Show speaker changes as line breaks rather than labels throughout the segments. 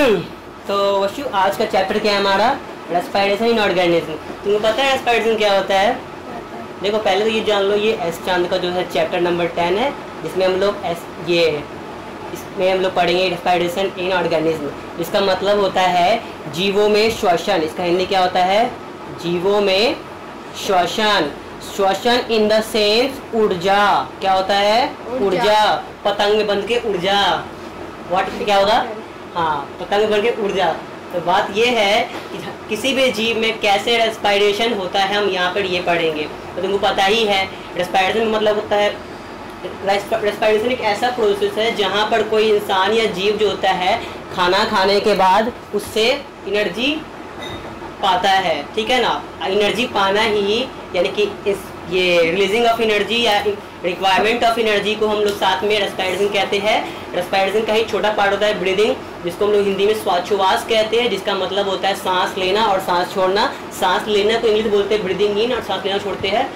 तो वशु आज का चैप्टर क्या है हमारा? Respiration in organism. तुमको पता है रेस्पिरेशन क्या होता है? देखो पहले तो ये जान लो, ये एस चांद का जो है चैप्टर नंबर 10 है, जिसमें हम लोग इसमें हम लोग पढ़ेंगे रेस्पिरेशन इन ऑर्गेनिज्म। इसका मतलब होता है जीवों में श्वसन। इसका हिंदी क्या होता है? जीवों में श्वसन। श्वसन इन द सेंस ऊर्जा। क्या होता है? ऊर्जा। पतंग में बंध के ऊर्जा। व्हाट क्या होगा? हाँ, पतंग में बंध के ऊर्जा। तो बात ये है कि किसी भी जीव में कैसे रेस्पिरेशन होता है, हम यहाँ पर ये पढ़ेंगे। तो तुमको पता ही है रेस्पिरेशन में मतलब होता है, रेस्पिरेशन एक ऐसा प्रोसेस है जहाँ पर कोई इंसान या जीव जो होता है खाना खाने के बाद उससे एनर्जी पाता है, ठीक है ना। एनर्जी पाना ही यानी कि ये रिलीजिंग ऑफ एनर्जी या रिक्वायरमेंट ऑफ एनर्जी को हम लोग साथ में रेस्पिरेशन कहते हैं। रेस्पिरेशन का ही छोटा पार्ट होता है ब्रीदिंग, जिसको हम लोग हिंदी में श्वासोच्छ्वास कहते हैं, जिसका मतलब होता है सांस लेना और सांस छोड़ना। सांस लेना को इंग्लिश बोलते हैं ब्रीदिंग इन, और सांस लेना छोड़ते हैं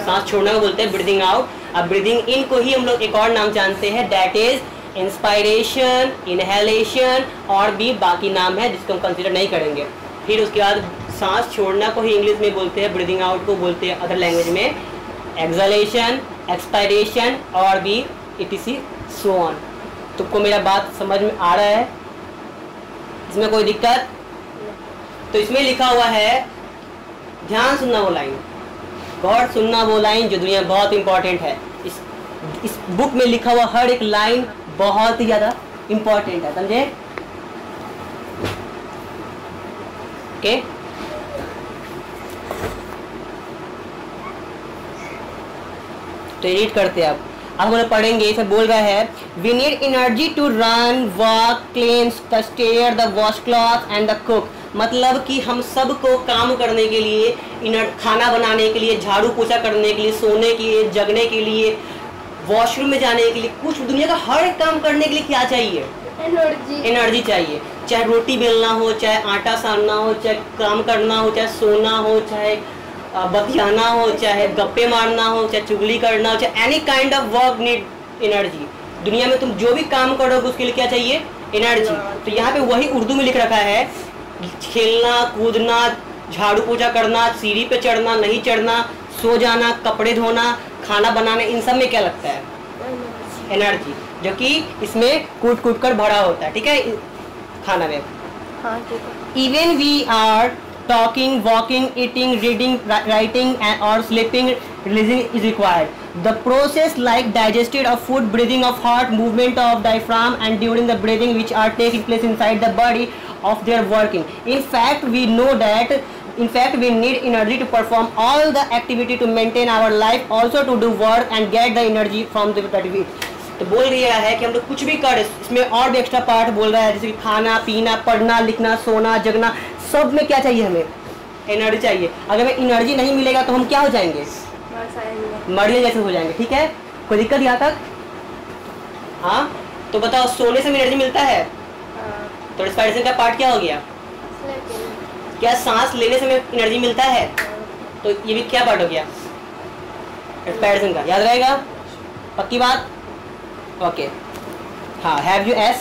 सांस छोड़ना को बोलते हैं ब्रीदिंग आउट। अब ब्रीदिंग इन को ही हम लोग एक और नाम जानते हैं, दैट इज इंस्पायरेशन, इनहेलेशन, और भी बाकी नाम है जिसको हम कंसिडर नहीं करेंगे। फिर उसके बाद सांस छोड़ना को ही इंग्लिश में बोलते हैं, ब्रीदिंग आउट को बोलते हैं अदर लैंग्वेज में एक्सहेलेशन, एक्सपायरेशन, और भी इटीसी सो ऑन। तुमको मेरा बात समझ में आ रहा है? इसमें कोई दिक्कत? तो इसमें लिखा हुआ है, ध्यान सुनना वो लाइन, गौर सुनना वो लाइन जो दुनिया में बहुत इंपॉर्टेंट है। इस बुक में लिखा हुआ हर एक लाइन बहुत ही ज़्यादा इंपॉर्टेंट है, समझे? ओके, तो रीड करते हैं। अब हम लोग पढ़ेंगे। इसमें बोल रहा है we need energy to run, walk, cleans the stair, the wash cloth and the cook. मतलब कि हम सबको काम करने के लिए, खाना बनाने के लिए, झाड़ू पोछा करने के लिए, सोने के लिए, जगने के लिए, वॉशरूम में जाने के लिए, कुछ दुनिया का हर एक काम करने के लिए क्या चाहिए? एनर्जी चाहिए। चाहे रोटी बेलना हो, चाहे आटा सानना हो, चाहे काम करना हो, चाहे सोना हो, चाहे बतियाना हो, चाहे गप्पे मारना हो, चाहे चुगली करना हो, चाहे any kind of work need energy. दुनिया में तुम जो भी काम करोगे उसके लिए क्या चाहिए? एनर्जी। तो यहाँ पे वही उर्दू में लिख रखा है, खेलना, कूदना, झाड़ू पोछा करना, सीढ़ी पे चढ़ना, नहीं चढ़ना, सो जाना, कपड़े धोना, खाना बनाना, इन सब में क्या लगता है? एनर्जी, जो कि इसमें कूट कूट कर भरा होता है, ठीक है, खाना में। Even we are talking, walking, eating, reading, writing or sleeping, releasing is required. The process like digestion of food, breathing of heart, movement of diaphragm, and during the breathing which are taking place inside the body of their working. In fact, we know that we need energy to perform all the activity to maintain our life, also to do work and get the energy from the body. तो बोल रहा है कि हम लोग कुछ भी कर, इसमें और भी एक्स्ट्रा पार्ट बोल रहा है, जैसे कि खाना पीना, पढ़ना लिखना, सोना जगना, सब में क्या चाहिए? हमें एनर्जी चाहिए। अगर हमें एनर्जी नहीं मिलेगा तो हम क्या हो जाएंगे? मरने जैसे हो जाएंगे, ठीक है। कोई दिक्कत यहाँ तक? हाँ, तो बताओ, सोने से एनर्जी मिलता है? तो रेस्पिरेशन का पार्ट क्या हो गया? क्या सांस लेने से एनर्जी मिलता है? तो ये भी क्या पार्ट हो गया? रेस्पिरेशन का। याद रहेगा? पक्की बात? ओके, हाँ, हैव यू एस?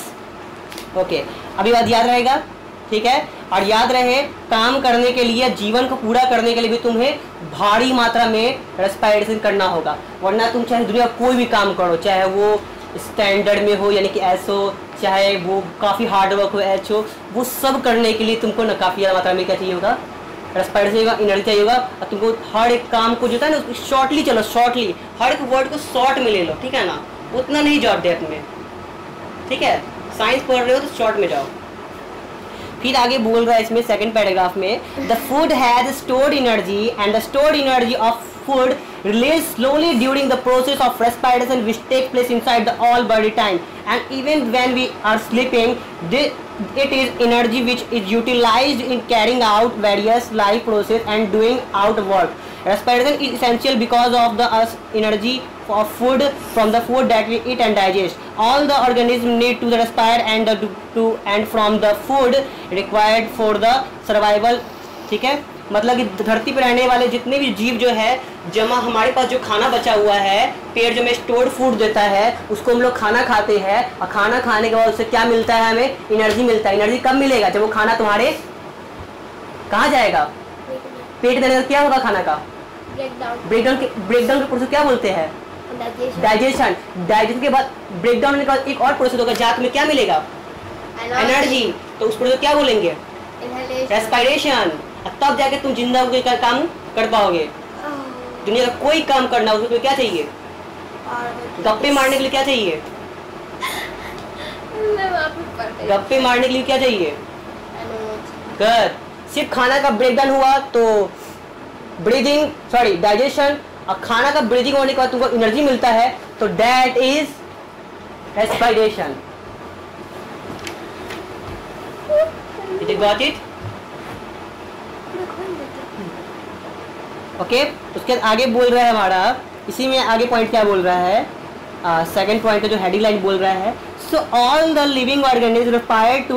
ओके, अभी बात याद रहेगा, ठीक है। और याद रहे, काम करने के लिए, जीवन को पूरा करने के लिए भी तुम्हें भारी मात्रा में रेस्पिरेशन करना होगा, वरना तुम चाहे दुनिया कोई भी काम करो, चाहे वो स्टैंडर्ड में हो यानी कि एस हो, चाहे वो काफ़ी हार्ड वर्क हो, एच हो, वो सब करने के लिए तुमको ना काफ़ी ज़्यादा मात्रा में क्या चाहिए होगा? रेस्पिरेशन चाहिए, एनर्जी चाहिए होगा। और तुमको हर एक काम को जो है ना शॉर्टली चलो, शॉर्टली हर एक वर्ड को शॉर्ट में ले लो, ठीक है ना, उतना नहीं जाओ डेप्थ में, ठीक है। साइंस पढ़ रहे हो तो शॉर्ट में जाओ। फिर आगे बोल रहा है इसमें सेकंड पैराग्राफ में, the food has stored energy and the stored energy of food release slowly during the process of respiration which take place inside the all body time and even when we are sleeping it is energy which is utilized in carrying out various life process and doing out work. Respiration is essential because of the energy of food from the food that we eat and digest. All the organisms need to respire and from the food required for the survival ठीक है, मतलब कि धरती पर रहने वाले जितने भी जीव जो है, जमा हमारे पास जो खाना बचा हुआ है, पेड़ जो हमें स्टोर्ड फूड देता है, उसको हम लोग खाना खाते हैं और खाना खाने के बाद उससे क्या मिलता है, हमें एनर्जी मिलता है। एनर्जी कब मिलेगा, जब वो खाना तुम्हारे कहाँ जाएगा, पेट के अंदर। क्या होगा खाना का ब्रेकडाउन के प्रोसेस क्या बोलते हैं, डाइजेशन। डाइजेशन के बाद ब्रेकडाउन होने के बाद एक और प्रोसेस होगा जहाँ तुम्हें क्या मिलेगा, एनर्जी। तो उस प्रोसेस क्या बोलेंगे, रेस्पिरेशन। तब जाके तुम जिंदा होकर का काम कर पाओगे। दुनिया का कोई काम करना हो उसको क्या चाहिए, गप्पे मारने के लिए क्या चाहिए, गप्पे मारने के लिए क्या चाहिए, कर। सिर्फ खाना का ब्रेकडाउन हुआ तो ब्रीदिंग, सॉरी डाइजेशन, और खाना का ब्रीदिंग होने के बाद तुमको एनर्जी मिलता है, तो that is respiration. Got it? Okay, उसके बाद आगे बोल रहा है हमारा, इसी में आगे पॉइंट क्या बोल रहा है, सेकंड पॉइंट का जो हेडिंग लाइन बोल रहा है, so all the living organism required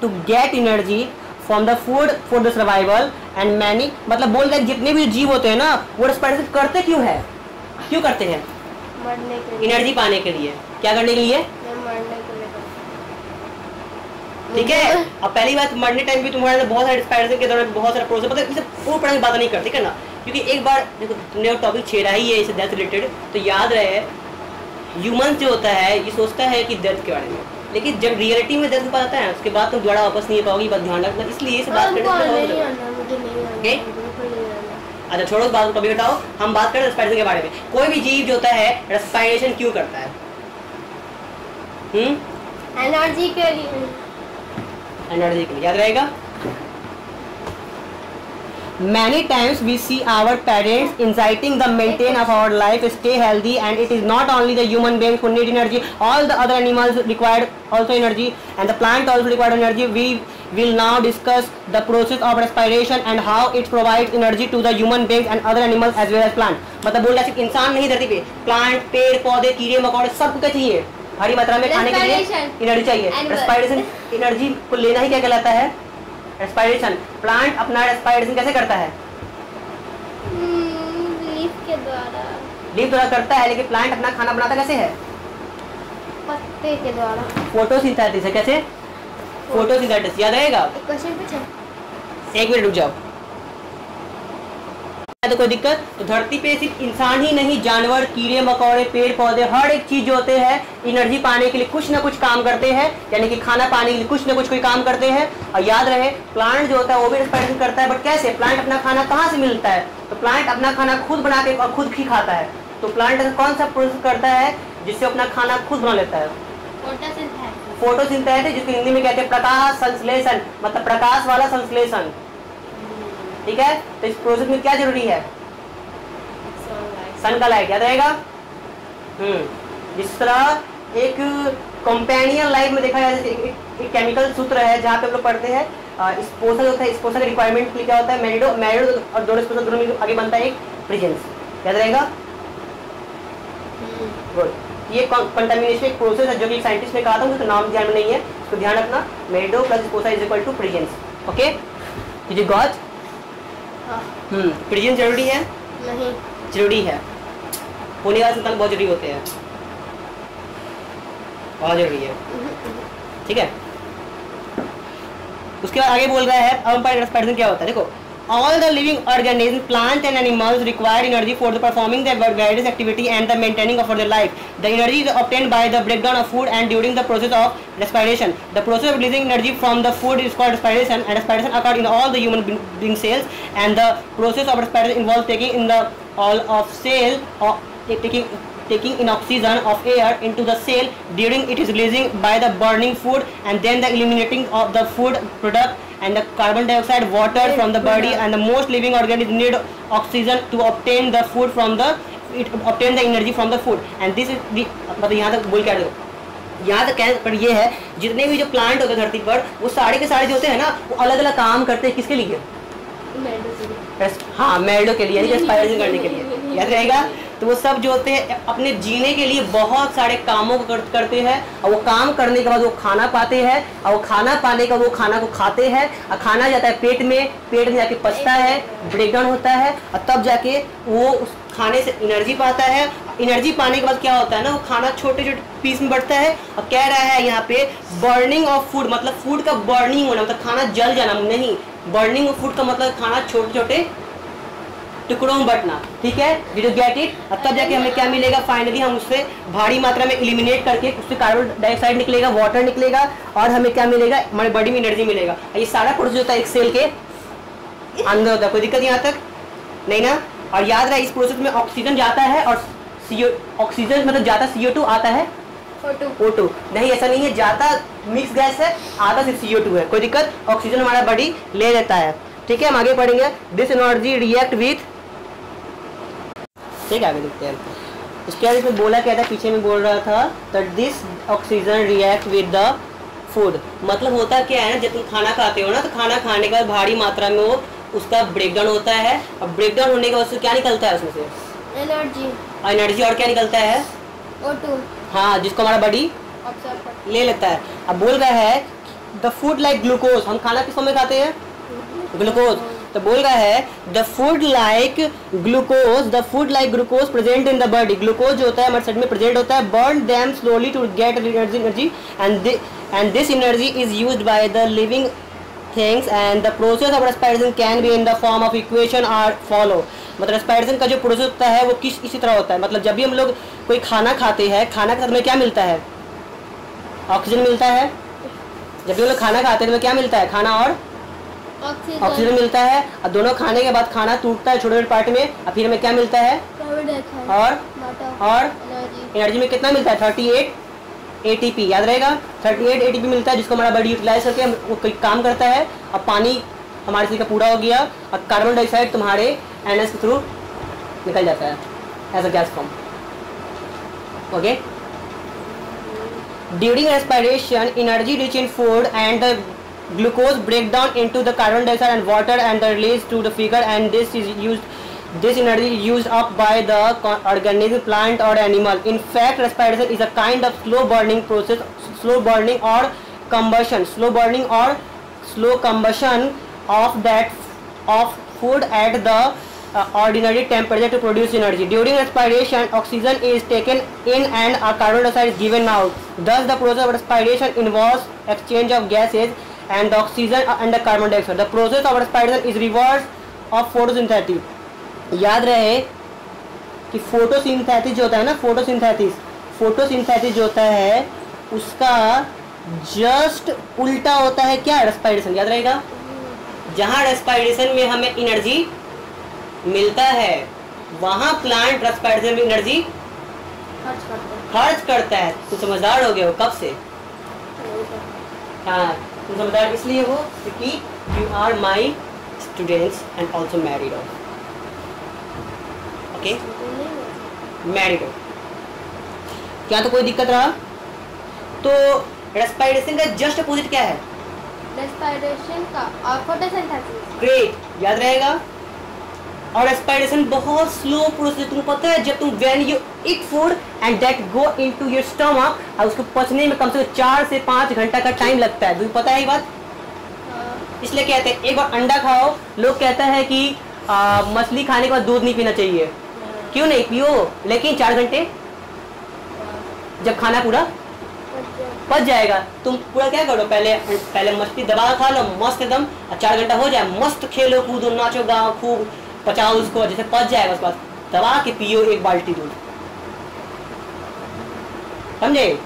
to get energy from the food for the survival and many, मतलब बोल रहे हैं जितने भी जीव होते हैं ना, वो रेस्पिरेशन करते क्यों है, क्यों करते हैं,
मरने के लिए,
एनर्जी पाने के लिए। क्या करने के लिए,
मरने के लिए।
ठीक है। अब पहली बात, मरने टाइम भी तुम्हारे बहुत सारे रेस्पिरेशन के दौरान बहुत सारा प्रोसेस, मतलब इसे पूर्ण पढ़ने की बात नहीं करते, ठीक है ना, क्योंकि एक बार देखो तुमने टॉपिक छेड़ा ही है इसे डेथ रिलेटेड, तो याद रहे ह्यूमन जो होता है ये सोचता है कि डेथ के बारे में, लेकिन जब रियलिटी में डेथ पता है उसके बाद तुम दोबारा वापस नहीं पाओगी, बात ध्यान रखना। इसलिए इसे बात करने से अच्छा छोड़ो इस बात को, टॉपिक हटाओ, हम बात करें रेस्पिरेशन के बारे में। कोई भी जीव जो होता है रेस्पिरेशन क्यों करता है,
एनर्जी के लिए,
एनर्जी के लिए, याद रहेगा। Many times we see our parents inciting the maintain of our life, stay healthy, and it is not only the human beings who need energy, all the other animals require also energy, and the plant also require energy. We will now discuss the process of respiration and how it provides energy to the human beings and other animals as well as plant. मतलब बोल रहा है इंसान नहीं धरती पे, plant, पेड़ पौधे, कीड़े मकोड़े सबको क्या चाहिए, भारी मात्रा में खाने के लिए एनर्जी चाहिए। रेस्पिरेशन एनर्जी को लेना ही क्या कहलाता है, रेस्पिरेशन। प्लांट अपना रेस्पिरेशन कैसे करता है,
लीफ के द्वारा,
लीफ द्वारा करता है, लेकिन प्लांट अपना खाना बनाता कैसे है,
पत्ते के द्वारा,
फोटोसिंथेसिस है। कैसे, फोटोसिंथेसिस, याद रहेगा।
क्वेश्चन पूछो,
एक मिनट रुक जाओ, तो कोई दिक्कत। तो धरती पे सिर्फ इंसान ही नहीं, जानवर, कीड़े मकोड़े, पेड़ पौधे, हर एक चीज जो होते हैं एनर्जी पाने के लिए कुछ ना कुछ काम करते हैं, यानी कि खाना पाने के लिए कुछ ना कुछ कोई काम करते हैं। और याद रहे प्लांट जो होता है वो भी रेस्पिरेशन करता है, बट कैसे, प्लांट अपना खाना कहाँ से मिलता है, तो प्लांट अपना खाना खुद बना के और खुद ही खाता है। तो प्लांट कौन सा प्रोसेस करता है जिससे अपना खाना खुद बना लेता है, फोटोसिंथेसिस, जिसको हिंदी में कहते हैं प्रकाश संश्लेषण, मतलब प्रकाश वाला संश्लेषण, ठीक है। तो इस प्रोसेस में क्या जरूरी है, सन का लाइट, याद रहेगा। जिस तरह एक कंपेनियन लाइफ में देखा जाए, एक केमिकल सूत्र है जहाँ पे हम लोग पढ़ते हैं स्पोसल होता है, स्पोसल रिक्वायरमेंट क्या होता है, मैरिडो और दोनों स्पोसल दोनों में आगे बनता है एक प्रेजेंस, याद रहेगा। गुड, ये कंटामिनेशन एक प्रोसेस है जो कि साइंटिस्ट ने कहा था, उसका नाम ध्यान में नहीं है, तो ध्यान रखना, मैरिडो प्लस स्पोसा is equal to presence. Okay, did you got? Presence जरूरी है,
नहीं
जरूरी है, होने वाले संतान बहुत जरूरी होते हैं, बहुत जरूरी है, ठीक है। उसके बाद आगे बोल रहा है, अब रेस्पिरेशन क्या होता है, देखो all the living organisms, plants and animals require energy for the performing their various activity and the maintaining of their life. The energy is obtained by the breakdown of food and during the process of respiration. The process of releasing energy from the food is called respiration, and respiration occurs in all the human being cells, and the process of respiration involves taking in the all of cell or taking in oxygen of air into the cell during it is releasing by the burning food, and then the eliminating of the food product and the carbon dioxide, water from the body, and the most living organisms need oxygen to obtain the food from the obtain the energy from the food, and this is the मतलब यहाँ तक बोल क्या दो, यहाँ तक कह पर ये है जितने भी जो प्लांट होते हैं धरती पर वो सारे के सारे जो होते हैं ना वो अलग अलग काम करते हैं, किसके लिए, हाँ मैरिडो के लिए, रेस्पिरेशन करने के लिए, याद रहेगा। तो वो सब जो होते हैं अपने जीने के लिए बहुत सारे कामों को करते हैं, और वो काम करने के बाद वो खाना पाते हैं, और वो खाना पाने का वो खाना को खाते हैं, और खाना जाता है पेट में जाके पचता है, ब्रेकडाउन होता है, और तब जाके वो उस खाने से एनर्जी पाता है। एनर्जी पाने के बाद क्या होता है ना, वो खाना छोटे छोटे पीस में बढ़ता है। और कह रहा है यहाँ पे बर्निंग ऑफ फूड, मतलब फूड का बर्निंग होना, मतलब खाना जल जाना नहीं। बर्निंग ऑफ फूड का मतलब खाना छोटे छोटे टुकड़ों में बंटना, ठीक है, डिड यू गेट इट। और तब जाके हमें क्या मिलेगा, फाइनली हम उससे भारी मात्रा में एलिमिनेट करके उससे कार्बन डाइऑक्साइड निकलेगा, वाटर निकलेगा, और हमें क्या मिलेगा, हमारे बॉडी में एनर्जी मिलेगा। ये सारा प्रोसेस होता है एक सेल के अंदर होता है। कोई दिक्कत यहाँ तक नहीं ना। और याद रहे इस प्रोसेस में ऑक्सीजन जाता है और ऑक्सीजन मतलब जाता CO2 आता है O2 नहीं, ऐसा नहीं है, जाता मिक्स गैस है, आता सिर्फ CO2 है। कोई दिक्कत, ऑक्सीजन हमारा बॉडी ले लेता है, ठीक है। हम आगे पढ़ेंगे। दिस एनर्जी रिएक्ट विथ, ठीक है, आगे देखते हैं। इसके बाद इसमें बोला क्या था, पीछे में बोल रहा था that this oxygen react with the food, मतलब होता क्या है ना, जब तुम खाना खाते हो ना, तो खाना खाने के बाद भारी मात्रा में वो उसका ब्रेकडाउन होता है, और ब्रेकडाउन होने के बाद उससे क्या निकलता है, उसमें से एनर्जी और क्या निकलता है,
O2,
हाँ, जिसको हमारा बॉडी ले लेता है। अब बोल रहा है द फूड लाइक ग्लूकोज, हम खाना किस समय खाते हैं, ग्लूकोज। तो बोल रहा है the food like glucose present in the body, glucose जो होता है हमारे शरीर में प्रेजेंट होता है, burn them slowly to get energy and this energy is used by the living things and the process of respiration can be in the form of equation or follow, मतलब respiration का जो process होता है वो इसी तरह होता है। मतलब जब भी हम लोग कोई खाना खाते हैं, खाना के साथ में क्या मिलता है, ऑक्सीजन मिलता है। जब भी हम लोग खाना खाते हैं तो क्या मिलता है, खाना और ऑक्सीजन मिलता है, और दोनों खाने के बाद खाना टूटता है छोटे छोटे पार्ट में, और फिर हमें क्या मिलता है, और एनर्जी में कितना मिलता है, 38 ATP, याद रहेगा 38 ATP मिलता है, जिसको हमारा बॉडी यूटिलाइज करके वो कोई काम करता है। अब पानी हमारे शरीर का पूरा हो गया, और कार्बन डाइऑक्साइड तुम्हारे NS के थ्रू निकल जाता है as a gas form, okay. During respiration energy rich in food and the glucose break down into the carbon dioxide and water and the release to the figure and this is used. This energy is used up by the organism, plant or animal. In fact, respiration is a kind of slow burning process, slow burning or combustion of food at the ordinary temperature to produce energy. During respiration, oxygen is taken in and carbon dioxide is given out. Thus, the process of respiration involves exchange of gases and the oxygen and the carbon dioxide. The process of respiration is reverse of photosynthesis. याद रहे कि photosynthesis जो होता है ना, photosynthesis जो होता है उसका जस्ट उल्टा होता है क्या, रेस्पिरेशन। याद रहेगा, जहाँ रेस्पिरेशन में हमें एनर्जी मिलता है वहाँ प्लांट रेस्पिरेशन में एनर्जी खर्च करता है। तुम समझदार हो गए हो कब से, हाँ तुम समझदार इसलिए हो क्योंकि you are my students and also married हो, ओके, मैरिड हो। क्या तो कोई दिक्कत रहा? तो रेस्पिरेशन का जस्ट अपोजिट क्या है,
रेस्पिरेशन का फोटोसिंथेसिस।
ग्रेट, याद रहेगा। और रेस्पिरेशन बहुत स्लो प्रोसेस, तुमको पता है, जब तुम when you eat food and that go into your stomach, और उसको पचने में कम से कम 4 से 5 घंटा का टाइम लगता है। तुम्हें पता है ये बात? इसलिए कहते हैं एक बार अंडा खाओ, लोग कहता है कि मछली खाने के बाद दूध नहीं पीना चाहिए। क्यों नहीं, पियो, लेकिन 4 घंटे जब खाना पूरा पच जाएगा, तुम पूरा क्या करो, पहले मछली दबा खा लो मस्त एकदम, 4 घंटा हो जाए, मस्त खेलो कूदो नाचो गाओ खूब, पचाओ उसको, जैसे पच जाएगा उसके बाद दबा के पियो 1 बाल्टी दूध, समझे?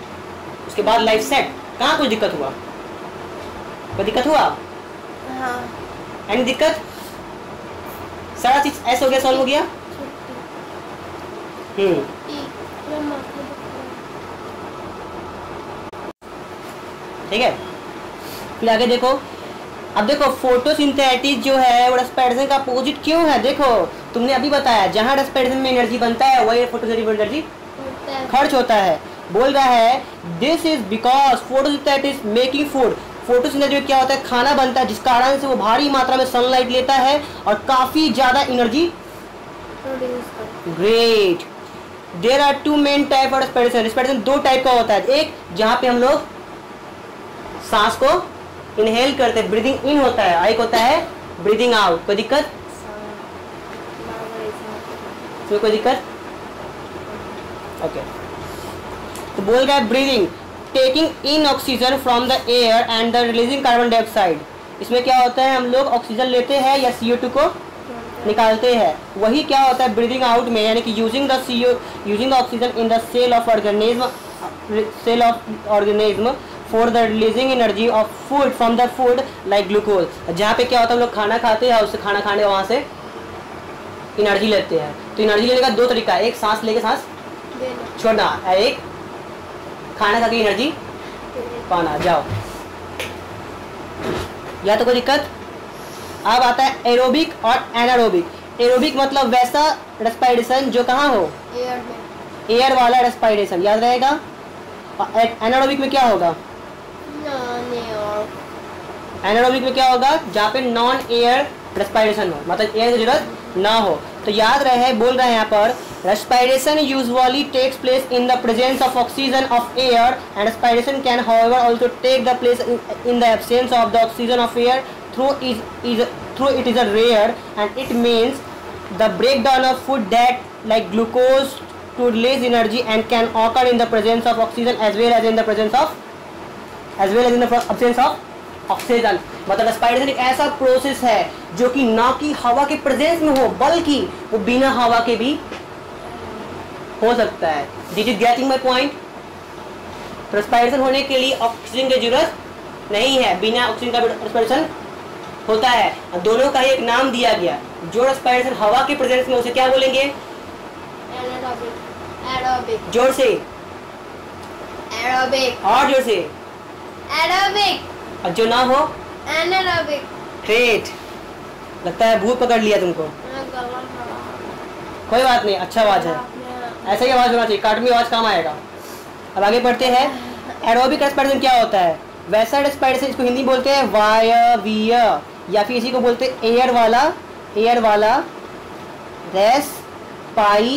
उसके बाद लाइफ सेट। कहाँ कोई दिक्कत हुआ? कोई दिक्कत हुआ?
हाँ।
एनी दिक्कत? सारा चीज ऐसा हो गया, सॉल्व हो गया। ठीक है, फिर आगे देखो। अब देखो फोटोसिंथेसिस जो है वो रेस्पिरेशन का अपोजिट क्यों है? देखो तुमने अभी बताया जहाँ रेस्पिरेशन में एनर्जी बनता है वही फोटोसिंथेसिस में एनर्जी खर्च होता है। बोल रहा है this is because photosynthesis making food, photosynthesis में क्या होता है, खाना बनता है जिस कारण से वो भारी मात्रा में सनलाइट लेता है और काफी ज्यादा energy. Great, there are two main type of respiration. Respiration दो टाइप का होता है, एक जहाँ पे हम लोग सांस को इनहेल करते हैं, ब्रीदिंग इन होता है, और एक होता है ब्रीदिंग आउट। कोई दिक्कत इसमें? कोई दिक्कत? ओके तो बोल रहा है breathing taking in oxygen from the air and the releasing carbon dioxide. इसमें क्या होता है, हम लोग ऑक्सीजन लेते हैं या CO2 को निकालते हैं। वही क्या होता है ब्रीदिंग आउट में, यानी कि using the oxygen in the cell of organism for the releasing energy of food from the food like glucose. जहाँ पे क्या होता है हम लोग खाना खाते हैं, उससे खाना खाने वहाँ से एनर्जी लेते हैं। तो एनर्जी लेने का दो तरीका है, एक सांस लेके सांस छोड़ना, एक खाना खा के एनर्जी पाना। जाओ या तो कोई दिक्कत? अब आता है एरोबिक और एनारोबिक। एरोबिक मतलब वैसा रेस्पिरेशन जो कहाँ हो,
एयर में,
एयर वाला रेस्पिरेशन, याद रहेगा। और एनारोबिक में क्या होगा, एनारोबिक में क्या होगा, जहाँ पे नॉन एयर रेस्पिरेशन हो, मतलब एयर की जरूरत ना हो। तो याद रहे, बोल रहे हैं यहाँ पर respiration usually takes place in the presence of oxygen of air and respiration can however also take the place in the absence of the oxygen of air through it is a rare and it means the breakdown of food that like glucose to release energy and can occur in the presence of oxygen as well as in the absence of oxygen। मतलब respiration एक ऐसा process है जो कि ना कि हवा के प्रेजेंस में हो, बल्कि वो बिना हवा के भी हो सकता है। Did you getting my point? Respiration होने के लिए ऑक्सीजन की जरूरत नहीं है, बिना ऑक्सीजन का रेस्पिरेशन होता है। दोनों का ही एक नाम दिया गया। जो रेस्पिरेशन हवा के प्रेजेंस में उसे क्या बोलेंगे,
एरोबिक।
जोर से,
एरोबिक।
और जोर से,
एरोबिक।
और जो ना हो,
एनारोबिक।
ग्रेट। लगता है भूत पकड़ लिया तुमको। कोई बात नहीं, अच्छा आवाज है, ऐसा ही आवाज होना चाहिए, काट में आवाज काम आएगा। अब आगे बढ़ते हैं। एरोबिक रेस्पिरेशन क्या होता है, वैसा रेस्पिरेशन, इसको हिंदी बोलते हैं वायवीय, या फिर इसी को बोलते हैं एयर वाला रेस्पिरेशन।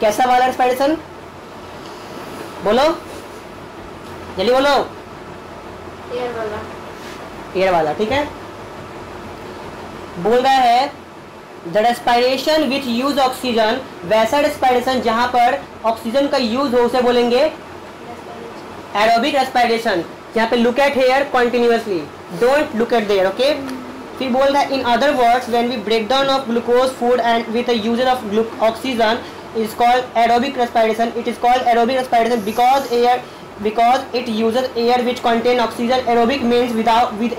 कैसा वाला रेस्पिरेशन, बोलो जल्दी बोलो। एयर वाला, ठीक है। बोल रहा है the respiration which use oxygen, वैसा रेस्पिरेशन जहां पर ऑक्सीजन का यूज हो उसे बोलेंगे एरोबिक रेस्पिरेशन। यहाँ पे look at here continuously, don't look at there, okay. फिर बोल रहा है in other words when we break down of glucose food and with the uses of oxygen is called aerobic respiration. It is called aerobic respiration because it uses air which contain oxygen. Aerobic means with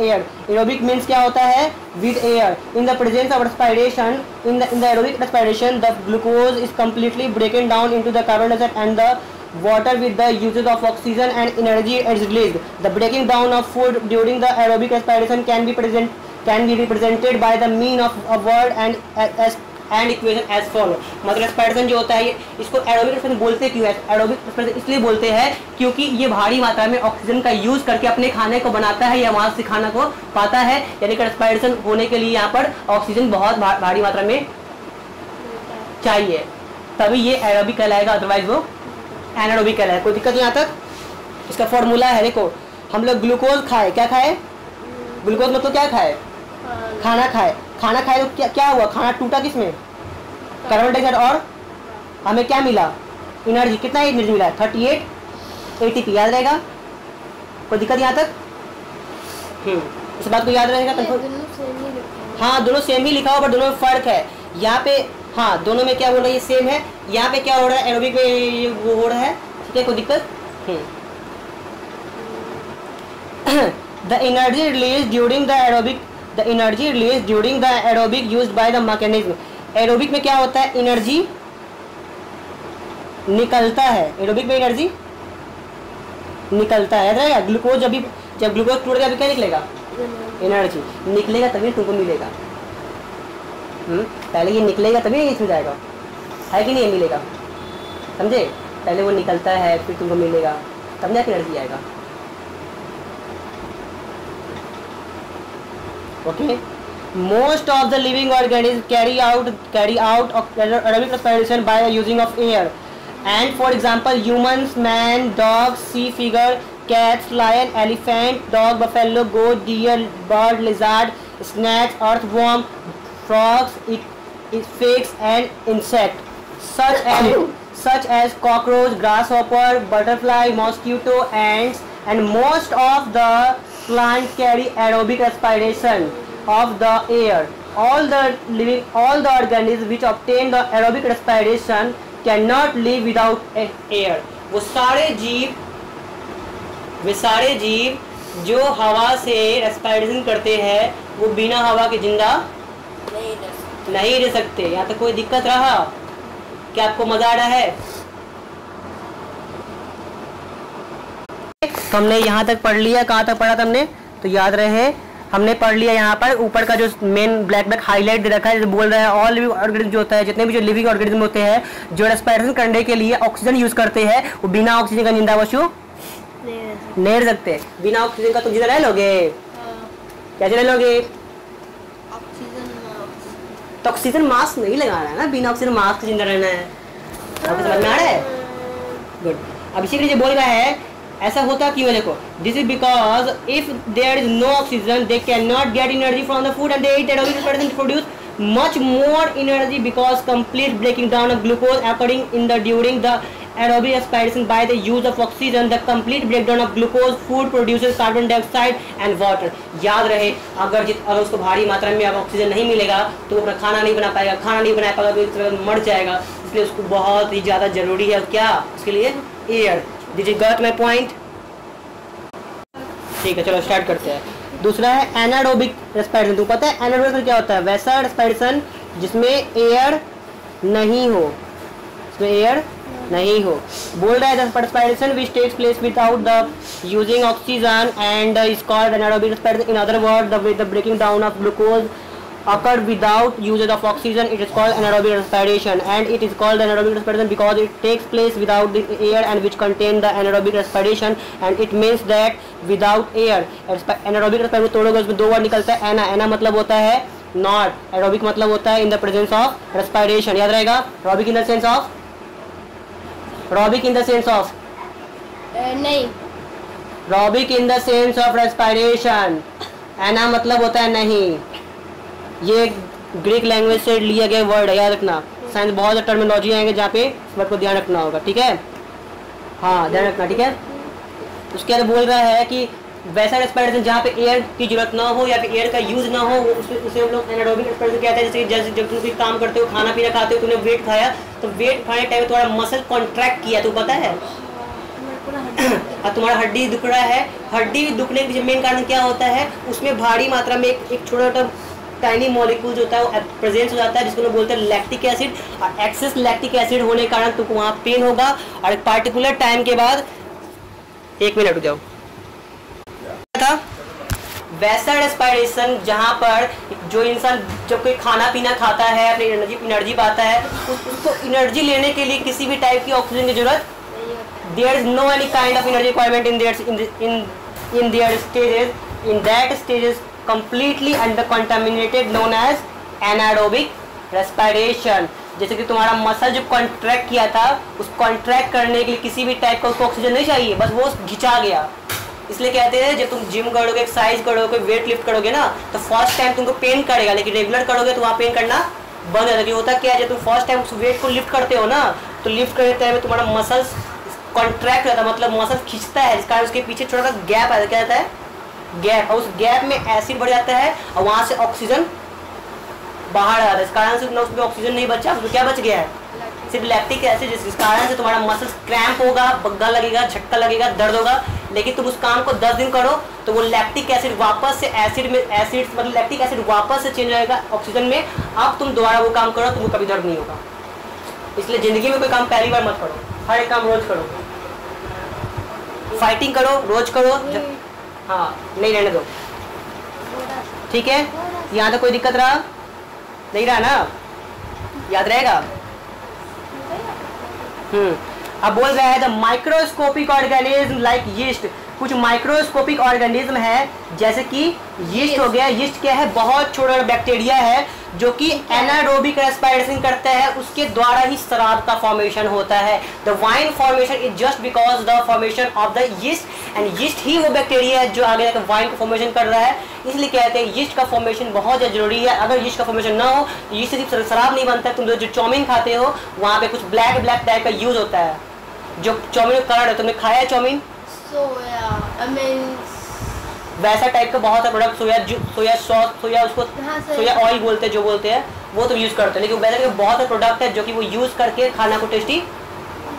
air. Aerobic means क्या होता है, with air. In the presence of respiration, in the aerobic respiration, the glucose is completely broken down into the carbon dioxide and the water with the uses of oxygen and energy is released. The breaking down of food during the aerobic respiration can be represented by the mean of a word and equation as follow। मतलब respiration जो होता है, इसको aerobic respiration बोलते क्यों है, aerobic respiration इसलिए बोलते हैं क्योंकि ये भारी मात्रा में ऑक्सीजन का यूज करके अपने खाने को बनाता है या वहाँ से खाना को पाता है। यानी कि रेस्पिरेशन होने के लिए यहाँ पर ऑक्सीजन बहुत भारी मात्रा में चाहिए, तभी ये एरोबिक कहलाएगा, अदरवाइज वो एनारोबिक कहलाएगा। कोई दिक्कत यहाँ तक? इसका फॉर्मूला है, देखो हम लोग ग्लूकोज खाए, क्या खाए, ग्लूकोज मतलब क्या खाए, खाना खाए। खाना खाए तो क्या हुआ, खाना टूटा किसमें, कार्बन डाइऑक्साइड, और हमें क्या मिला, एनर्जी। कितना एनर्जी मिला, 38 ATP, याद रहेगा। कोई दिक्कत यहाँ तक? इस बात को याद रहेगा। हाँ दोनों सेम ही लिखा हुआ, पर दोनों में फर्क है। यहाँ पे हाँ दोनों में क्या बोल रहा है, ये सेम है। यहाँ पे क्या हो रहा है, एरोबिक में वो हो रहा है, ठीक है। कोई दिक्कत? The energy release during the aerobic used by the mechanism. Aerobic में क्या होता है, एनर्जी निकलता है, एरोबिक में एनर्जी निकलता है, याद रहेगा। ग्लूकोज जब ग्लूकोज टूट गया क्या निकलेगा, एनर्जी निकलेगा, तभी तुमको मिलेगा। पहले ये निकलेगा तभी ये इसमें जाएगा, है कि नहीं, मिलेगा, समझे। पहले वो निकलता है फिर तुमको मिलेगा, तब जाके एनर्जी आएगा, okay. Most of the living organisms carry out aerobic respiration by using of air. And for example, humans, man, dog, sea figure, cats, lion, elephant, dog, buffalo, goat, deer, bird, lizard, snakes, earthworm, frogs, figs, and insect such as cockroach, grasshopper, butterfly, mosquito, ants, and most of the plants carry aerobic respiration of the air. All the organisms which obtain the aerobic respiration cannot live without air. वो सारे जीव जो हवा से respiration करते हैं वो बिना हवा के जिंदा नहीं रह सकते। यहाँ तक कोई दिक्कत रहा क्या? आपको मजा आ रहा है? तो हमने यहाँ तक पढ़ लिया। कहाँ तक पढ़ा था हमने? तो याद रहे हमने पढ़ लिया यहाँ पर ऊपर का जो मेन ब्लैक हाईलाइट दे रखा है, जो बोल रहा है ऑल लिविंग ऑर्गेनिज्म जो होता है, जितने भी जो लिविंग ऑर्गेनिज्म होते हैं जो रेस्पिरेशन करने के लिए ऑक्सीजन यूज करते हैं वो बिना ऑक्सीजन का जिंदा पशु नहीं रह सकते। बिना ऑक्सीजन का तुम जिंदा रह लोगे? कैसे रह लोगे? तो ऑक्सीजन मास्क नहीं लगाना है ना, बिना ऑक्सीजन मास्क जिंदा रहना है। आपको समझ में आ रहा है? गुड। अब इसी के लिए बोल रहा है ऐसा होता क्यों है? देखो, this is because if there is no oxygen they can not get energy from the food and they eat aerobic respiration produce much more energy because complete breaking down of glucose occurring in the during the aerobic respiration by the use of oxygen. The complete breakdown of glucose food produces carbon dioxide and water. याद रहे अगर उसको भारी मात्रा में oxygen नहीं मिलेगा तो वो अपना खाना नहीं बना पाएगा, खाना नहीं बना पाएगा तो इस तरह मर जाएगा। इसलिए उसको बहुत ही ज़्यादा जरूरी है क्या उसके लिए? Air. Did you got my point? ठीक है, चलो स्टार्ट करते हैं। दूसरा है एनारोबिक रेस्पिरेशन। तुमको पता है एनारोबिक क्या होता है? वैसा रेस्पिरेशन जिसमें एयर नहीं हो, इसमें एयर नहीं हो। बोल रहा है the respiration which takes place without the using oxygen and is called anaerobic respiration. In other word the breaking down of glucose occurred without usage of oxygen. It is called anaerobic respiration, and it is called anaerobic respiration because it takes place without the air and which contain the anaerobic respiration, and it means that without air anaerobic respiration तोड़ोगे उसमें दो word निकलता है एना। एना मतलब होता है not, aerobic मतलब होता है in the presence of respiration। याद रहेगा? aerobic in the sense of
नहीं,
aerobic in the sense of respiration। एना मतलब होता है नहीं। ये ग्रीक लैंग्वेज से लिया गया वर्ड है, याद रखना। साइंस बहुत से टर्मिनोलॉजी आएंगे जहाँ पे इस वर्ड को ध्यान रखना होगा, ठीक है? हाँ, ध्यान रखना, ठीक है? उसके बाद बोल रहा है कि वैसा रेस्पिरेशन जहाँ पे एयर की जरूरत ना हो या फिर एयर का यूज ना हो उसे हम लोग एनारोबिक रेस्पिरेशन कहते हैं। जैसे जब तुम कोई काम करते हो, खाना पीना खाते हो, तुमने वेट खाया तो वेट खाने टाइम में तुम्हारा मसल कॉन्ट्रैक्ट किया, तो पता है अब तुम्हारा हड्डी दुख रहा है। हड्डी दुखने के मेन कारण क्या होता है? उसमें भारी मात्रा में एक छोटा छोटा टाइनी मॉलिक्यूल जो होता है वो प्रेजेंस हो जाता है जिसको लोग बोलते हैं लैक्टिक एसिड। और एक्सेस लैक्टिक एसिड होने के कारण तुमको वहाँ पेन होगा और एक पार्टिकुलर टाइम के बाद, एक मिनट रुक जाओ, था वैसा रेस्पिरेशन जहाँ पर जो इंसान जब कोई खाना पीना खाता है अपनी एनर्जी पाता है उसको एनर्जी लेने के लिए किसी भी टाइप की ऑक्सीजन की जरूरत, there is no any kind of energy requirement in their stages, in that stages completely under contaminated known as anaerobic respiration। जैसे कि तुम्हारा मसल जो कॉन्ट्रैक्ट किया था उस कॉन्ट्रैक्ट करने के लिए किसी भी टाइप का उसको ऑक्सीजन नहीं चाहिए, बस वो घिंचा गया। इसलिए कहते हैं जब तुम जिम करोगे, एक्सरसाइज करोगे, वेट लिफ्ट करोगे ना तो फर्स्ट टाइम तुमको पेन करेगा, लेकिन रेगुलर करोगे तो वहाँ पेन करना बंद हो जाएगा। होता क्या है, जब तुम फर्स्ट टाइम उस वेट को लिफ्ट करते हो ना तो लिफ्ट करते टाइम तुम्हारा मसल्स कॉन्ट्रैक्ट रहता है, मतलब मसल खींचता है, जिस कारण उसके पीछे छोटा सा गैप आता है। क्या आता है? गैप। और उस गैप में एसिड बढ़ जाता है और वहां से ऑक्सीजन बाहर आ जाता है। इस कारण से उसमें ऑक्सीजन नहीं बचा, उसमें क्या बच गया है? सिर्फ लैक्टिक एसिड। जिस कारण से तुम्हारा मसल्स क्रैम्प होगा, बग्गा लगेगा, झटका लगेगा, दर्द होगा। लेकिन तुम उस काम को 10 दिन करो तो वो लैक्टिक एसिड वापस से एसिड मतलब लैक्टिक एसिड वापस से चेंज होगा ऑक्सीजन में। अब तुम दोबारा वो काम करो तुमको कभी दर्द नहीं होगा। इसलिए जिंदगी में कोई काम पहली बार मत करो, हर एक काम रोज करो। फाइटिंग करो, रोज करो, हाँ नहीं रहने दो, ठीक है? यहाँ तो कोई दिक्कत रहा नहीं रहा ना? याद रहेगा? अब बोल रहा है the microscopic organism like yeast, कुछ माइक्रोस्कोपिक ऑर्गेनिज्म है जैसे कि यीस्ट हो गया। यीस्ट क्या है, बहुत छोटा बैक्टीरिया है जो कि एनारोबिक रेस्पिरेशन करता है, उसके द्वारा ही शराब का फॉर्मेशन होता है। The wine formation is just because the formation of the yeast, and yeast ही वो बैक्टीरिया है जो आगे जाकर वाइन का फॉर्मेशन कर रहा है। इसलिए कहते हैं यीस्ट का फॉर्मेशन बहुत ज़्यादा जरूरी है। अगर यीस्ट का फॉर्मेशन ना हो, यीस्ट से सिर्फ शराब नहीं बनता। तुम जो चाउमीन खाते हो वहाँ पे कुछ ब्लैक टाइप का यूज होता है, जो चाउमीन का कलर है। तुमने खाया है चाउमीन?
सोया, I mean,
वैसा टाइप का बहुत सा प्रोडक्ट, सोया सॉस, सोया उसको सोया ऑयल बोलते हैं, जो बोलते हैं वो तो यूज़ करते हैं। लेकिन वैसे के बहुत से प्रोडक्ट है जो कि वो यूज़ करके खाना को टेस्टी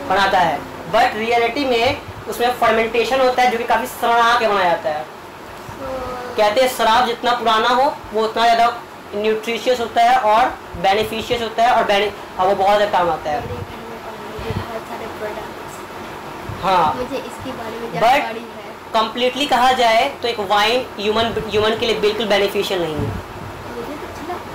बनाता है, बट रियलिटी में उसमें फर्मेंटेशन होता है जो कि काफ़ी सड़ा के बनाया जाता है। कहते हैं शराब जितना पुराना हो वो उतना ज़्यादा न्यूट्रिशियस होता है और बेनिफिशियस होता है, और वो बहुत ज़्यादा काम आता है।
बहुत सारे प्रोडक्ट्स,
हाँ,
मुझे इसके बारे में
बट
जानकारी है।
कंप्लीटली कहा जाए तो एक वाइन ह्यूमन के लिए बिल्कुल बेनिफिशियल नहीं है।
मुझे तो अच्छा लगता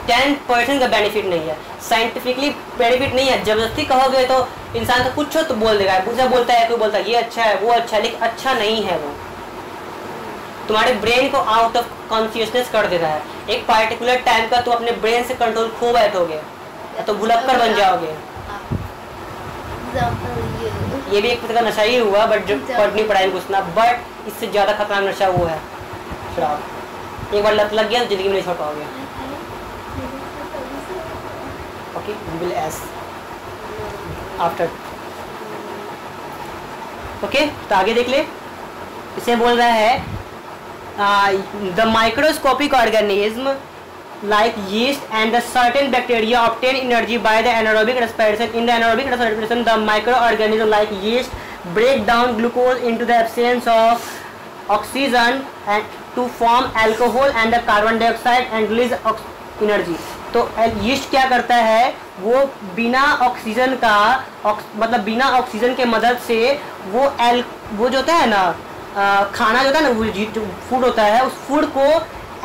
10% का बेनिफिट नहीं है, साइंटिफिकली बेनिफिट नहीं है। जबरदस्ती कहोगे तो इंसान तो कुछ हो तो बोल देगा, दूसरा बोलता है, कोई बोलता है ये अच्छा है वो अच्छा है, लेकिन अच्छा नहीं है वो। तुम्हारे ब्रेन को आउट ऑफ कॉन्शियसनेस कर देता है। एक पार्टिकुलर टाइम का तो अपने ब्रेन से कंट्रोल खो बैठोगे तो भुलक्कर बन जाओगे। ये भी एक तरह का नशा ही हुआ, बट जो पढ़नी पढ़ाई घुसना, बट इससे ज़्यादा खतरनाक नशा वो है शराब। एक बार लत लग गया तो जिंदगी में नहीं छोड़ पाओगे। Okay, we will as after. Okay, तो आगे देख ले। इसे बोल रहा है the microscopic organism like yeast and the certain bacteria obtain energy by the anaerobic respiration. In the anaerobic respiration, the microorganism like yeast break down glucose into the absence of oxygen and to form alcohol and the carbon dioxide and release energy. तो yeast क्या करता है, वो बिना oxygen का मतलब बिना oxygen के मदद से वो जो होता है ना खाना जो होता है ना, वो जो फूड होता है, उस फूड को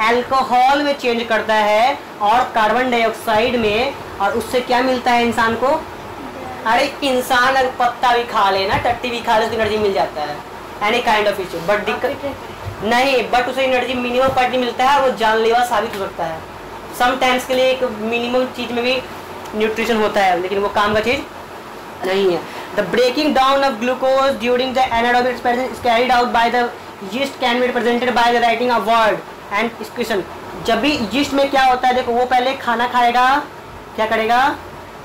अल्कोहल में चेंज करता है और कार्बन डाइऑक्साइड में, और उससे क्या मिलता है इंसान को? अरे इंसान अगर पत्ता भी खा लेना, टट्टी भी खा ले, उसको एनर्जी मिल जाता है, any kind of issue. But दिक्कत नहीं, बट उसे एनर्जी मिनिमम क्वांटिटी मिलता है, वो जानलेवा साबित हो सकता है। समटाइम्स के लिए एक मिनिमम चीज़ में भी न्यूट्रिशन होता है, लेकिन वो काम का चीज़ नहीं है। The breaking down of glucose during the anaerobic experiment is carried out by the yeast can be represented by the writing a word and expression. जब भी यीस्ट में क्या होता है, देखो वो पहले खाना खाएगा, क्या करेगा,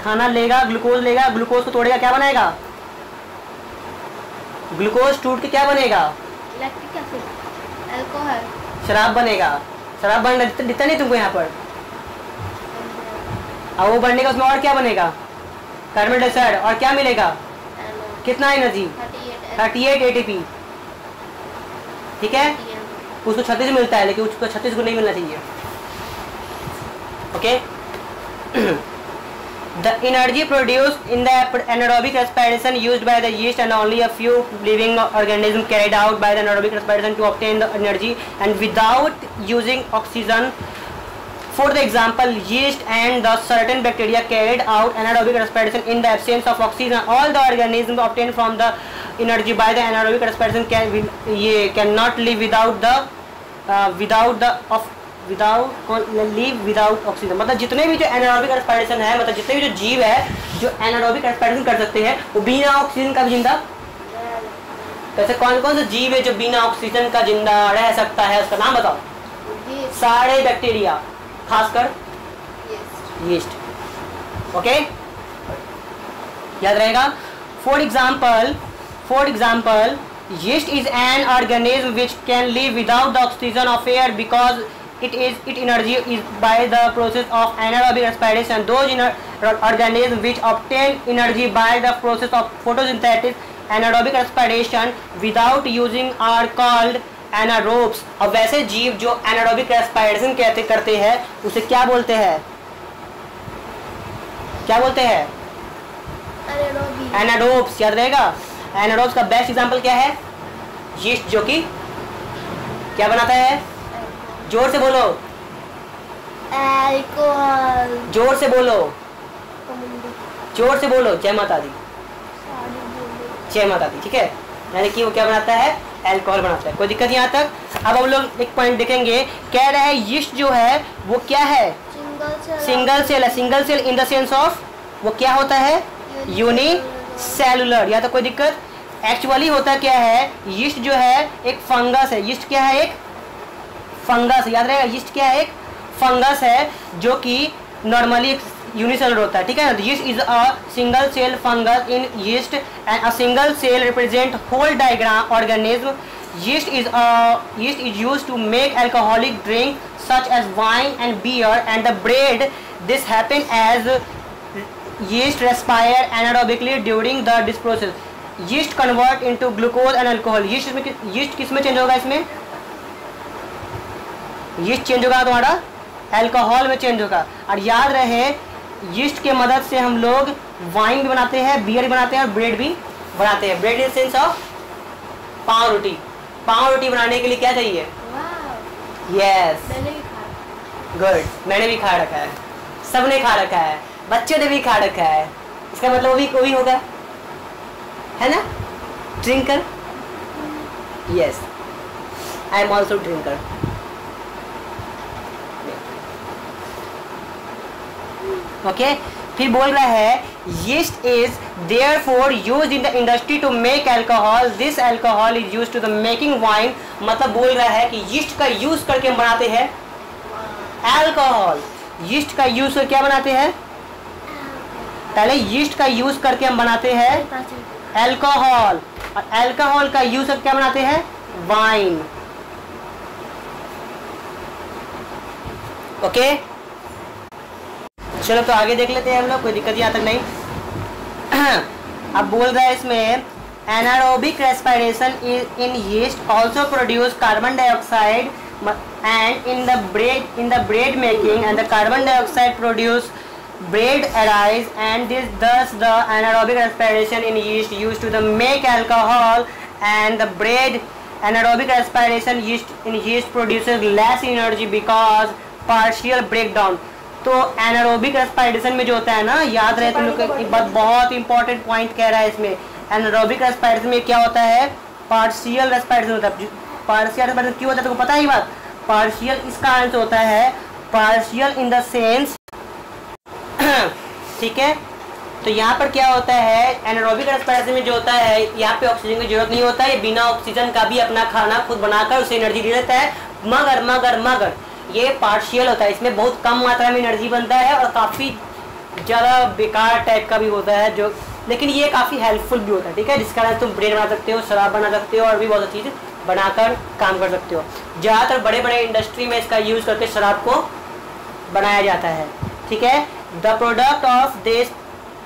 खाना लेगा, ग्लूकोज लेगा, ग्लूकोज को तोड़ेगा, क्या बनाएगा, ग्लूकोज टूट के क्या बनेगा,
लैक्टिक एसिड, अल्कोहल,
शराब बनेगा। शराब बनना दिखता नहीं तुमको यहाँ पर, और वो बनने का उसमें और क्या बनेगा, कार्बन डाइऑक्साइड, और क्या मिलेगा, कितना एनर्जी, 38 ATP। ठीक है, उसको 36 मिलता है, लेकिन उसको 36 को नहीं मिलना चाहिए। Okay, the energy produced in the anaerobic respiration used by the yeast and only a few living organisms carried out by the anaerobic respiration to obtain the energy and without using oxygen. For the example, yeast and the certain bacteria carried out anaerobic respiration in the absence of oxygen. All the organisms obtained from the energy by the anaerobic respiration cannot live without oxygen. मतलब जितने भी जो anaerobic respiration है, मतलब जितने भी जो जीव है जो एनारोबिक रेस्पिरेशन कर सकते हैं, वो बिना ऑक्सीजन का भी जिंदा। वैसे कौन कौन से जीव है जो बिना ऑक्सीजन का जिंदा रह सकता है, उसका नाम बताओ। सारे बैक्टीरिया, खासकर यीस्ट। ओके, याद रहेगा। For example yeast is an organism which can live without the oxygen of air because its energy is by the process of anaerobic respiration. Those organisms which obtain energy by the process of photosynthesis anaerobic respiration without using are called anaerobes. अब वैसे जीव जो anaerobic respiration करते हैं उसे क्या बोलते हैं, क्या बोलते हैं, anaerobes। याद रहेगा। एनारोब्स का बेस्ट एग्जांपल क्या है, यीस्ट, जो कि क्या बनाता है, जोर से बोलो,
अल्कोहल,
जोर से बोलो, जोर से बोलो, जय माता दी। चेन बताती, ठीक है, यानी कि वो क्या बनाता है, अल्कोहल बनाता है। कोई दिक्कत यहाँ तक? अब हम लोग एक पॉइंट देखेंगे, कह रहा है यीस्ट जो है वो क्या है, सिंगल सेल है। Single cell in the sense of वो क्या होता है, यूनिसेलुलर। या तो कोई दिक्कत? एक्चुअली होता क्या है, यीस्ट जो है एक फंगस है। यीस्ट क्या है, एक फंगस, याद रहेगा, यीस्ट क्या है, एक फंगस है जो कि नॉर्मली एक यूनिसेलुलर होता है, ठीक है। Yeast is a single cell fungus in yeast and a single cell represent whole diagram organism. Yeast is used to make alcoholic drink such as wine and beer and the bread. This happen as yeast respire anaerobically during this process. Yeast convert into glucose and alcohol. Yeast किस में change होगा, इसमें yeast change होगा तुम्हारा alcohol में change होगा। और याद रहे yeast के मदद से हम लोग वाइन भी बनाते हैं, बियर भी बनाते हैं और ब्रेड भी बनाते हैं। ब्रेड इन सेंस ऑफ पाव रोटी। पाव रोटी बनाने के लिए क्या चाहिए, यस, गुड, मैंने भी खा रखा है, सबने खा रखा है, बच्चों ने भी खा रखा है। इसका मतलब वो भी होगा, है ना, drinker. Yes, I am also drinker. Okay, फिर बोल रहा है yeast is therefore used in the industry to make alcohol. This alcohol is used to the making wine. मतलब बोल रहा है कि yeast का यूज करके हम बनाते हैं अल्कोहल। yeast का यूज करके क्या बनाते हैं, पहले yeast का यूज करके हम बनाते हैं अल्कोहल, और अल्कोहल का यूज करके क्या बनाते हैं, वाइन। ओके, चलो तो आगे देख लेते हैं हम लोग, कोई दिक्कत यहाँ तक नहीं। अब बोल रहा है इसमें anaerobic respiration in yeast also produce carbon dioxide and in the bread making and the carbon dioxide produce bread arise and thus the anaerobic respiration in yeast used to the make alcohol and the bread anaerobic respiration in yeast produces less energy because partial breakdown। तो anaerobic respiration में जो होता है ना, याद रहे तुम लोग, एक बात बहुत इंपॉर्टेंट पॉइंट कह रहा है इसमें। एनारोबिक रेस्पिरेशन में क्या होता है, पार्शियल रेस्पिरेशन होता है। पार्शियल रेस्पिरेशन क्यों होता है तुमको पता है ये बात? पार्शियल इस कारण से होता है, पार्शियल इन द सेंस, ठीक है। तो यहाँ पर क्या होता है, एनारोबिक रेस्पिरेशन में जो होता है, यहाँ पे ऑक्सीजन की जरूरत नहीं होता है, ये बिना ऑक्सीजन का भी अपना खाना खुद बनाकर उससे एनर्जी ले लेता है। मगर ये पार्शियल होता है, इसमें बहुत कम मात्रा में एनर्जी बनता है और काफ़ी ज़्यादा बेकार टाइप का भी होता है जो, लेकिन ये काफ़ी हेल्पफुल भी होता है, ठीक है, जिस कारण तुम ब्रेड बना सकते हो, शराब बना सकते हो और भी बहुत चीज़ बनाकर काम कर सकते हो। ज़्यादातर बड़े बड़े इंडस्ट्री में इसका यूज़ करके शराब को बनाया जाता है, ठीक है। The product of this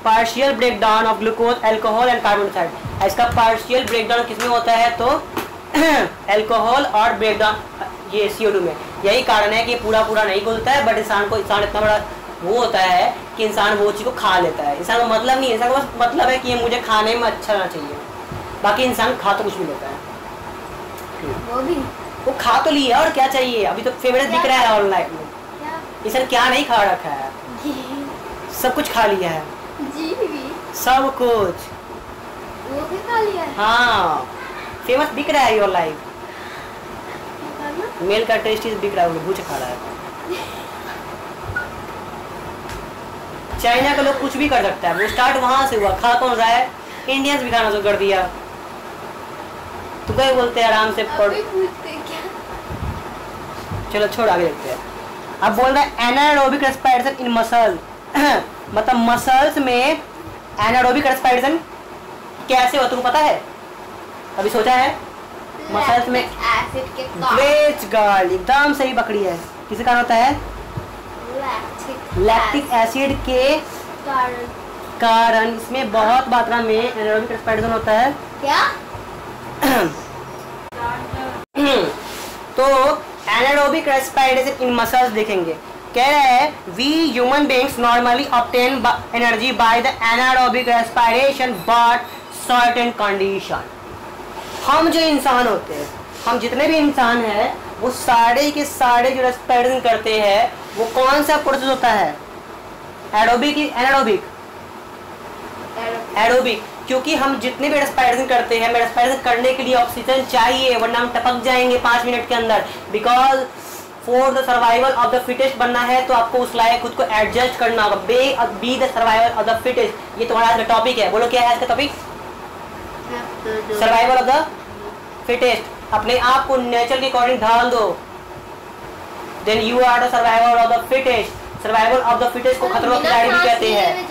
partial breakdown of glucose, alcohol and carbon dioxide. इसका पार्शियल ब्रेकडाउन किसमें होता है, तो अल्कोहल और ब्रेकडाउन ये CO2 में। यही कारण है कि पूरा नहीं घुलता है, बट इंसान इतना बड़ा वो होता है कि इंसान वो चीज़ को खा लेता है। इंसान का मतलब नहीं है, इंसान का बस मतलब है कि ये मुझे खाने में अच्छा रहना चाहिए, बाकी इंसान खा तो कुछ भी लेता है, वो खा तो लिया और क्या चाहिए। अभी तो फेवरेट दिख रहा है ऑनलाइन में, इंसान क्या नहीं खा रखा है, सब कुछ खा लिया है, सब कुछ
वो भी खा लिया है।
हाँ, फेमस दिख रहा है योर लाइफ, मेल का टेस्ट दिख रहा है, भूच खा रहा है। चाइना का लोग कुछ भी कर सकता है, वो स्टार्ट वहां से हुआ, खा कौन रहा है, इंडियंस भी खाना शुरू कर दिया। तो क्या बोलते हैं, आराम से पढ़, चलो छोड़ आगे देखते हैं। अब बोल रहा है एनारोबिक रेस्पिरेशन इन मसल, मतलब मसल्स में एनारोबिक रेस्पिरेशन कैसे हो तुमको पता है, कभी सोचा है? मसल्स में
एसिड के
ग्रेट गर्ल, एकदम सही पकड़ी है। किसी कारण होता है, लैक्टिक एसिड के कारण इसमें बहुत मात्रा में एनारोबिक रेस्पिरेशन होता है।
क्या?
तो एनारोबिक रेस्पिरेशन इन मसल्स देखेंगे, कह रहा है we human beings normally obtain energy by the anaerobic respiration but certain condition. हम जो इंसान होते हैं, हम जितने भी इंसान हैं, वो सारे के सारे जो रेस्पिरेशन करते हैं वो कौन सा प्रोसेस होता है, एरोबिक एनारोबिक? एरोबिक। क्योंकि हम जितने भी रेस्पिरेशन करते हैं, रेस्पिरेशन करने के लिए ऑक्सीजन चाहिए, वरना हम टपक जाएंगे 5 मिनट के अंदर। Because for the survival of the fittest बनना है तो आपको उस लायक खुद को एडजस्ट करना होगा। Be the survival of the fittest, ये तुम्हारा आज का टॉपिक है। बोलो क्या है आज का topic? Survival of the fittest. अपने आप को नेचर के अकॉर्डिंग ढाल दो, then you are the survival of the fittest. Survival of the fittest को खतरों की लड़ाई भी कहते हैं,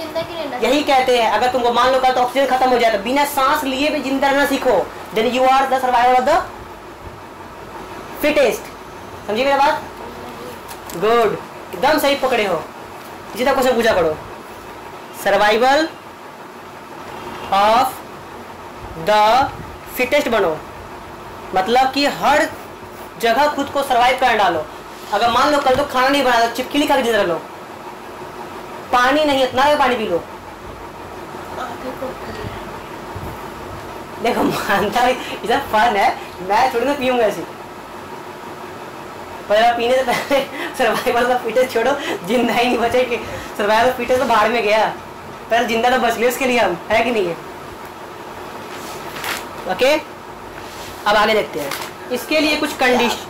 यही कहते हैं। अगर तुमको मान लो कल तो ऑक्सीजन खत्म हो जाए तो बिना सांस लिए भी जिंदा रहना सीखो, then you are the survival of the fittest. समझिए मेरा बात? गुड, एकदम सही पकड़े हो। जितना क्वेश्चन पूछा करो, सर्वाइवल ऑफ द फिटेस्ट बनो, मतलब कि हर जगह खुद को सर्वाइव कर डालो। अगर मान लो कल तो खाना नहीं बना तो चिपकिली खा के जिंदा रह लो, पानी नहीं इतना भी पानी पी लो। देखो मानता इतना फन है, मैं थोड़ी ना पीऊंगा ऐसी, पर पीने से पहले सर्वाइवल ऑफ फिटेस्ट छोड़ो, जिंदा ही नहीं बचे कि सर्वाइवल ऑफ फिटेस्ट तो बाहर में गया, पर जिंदा तो बच गए उसके लिए हम, है कि नहीं है? ओके, अब आगे देखते हैं। इसके लिए कुछ कंडीशन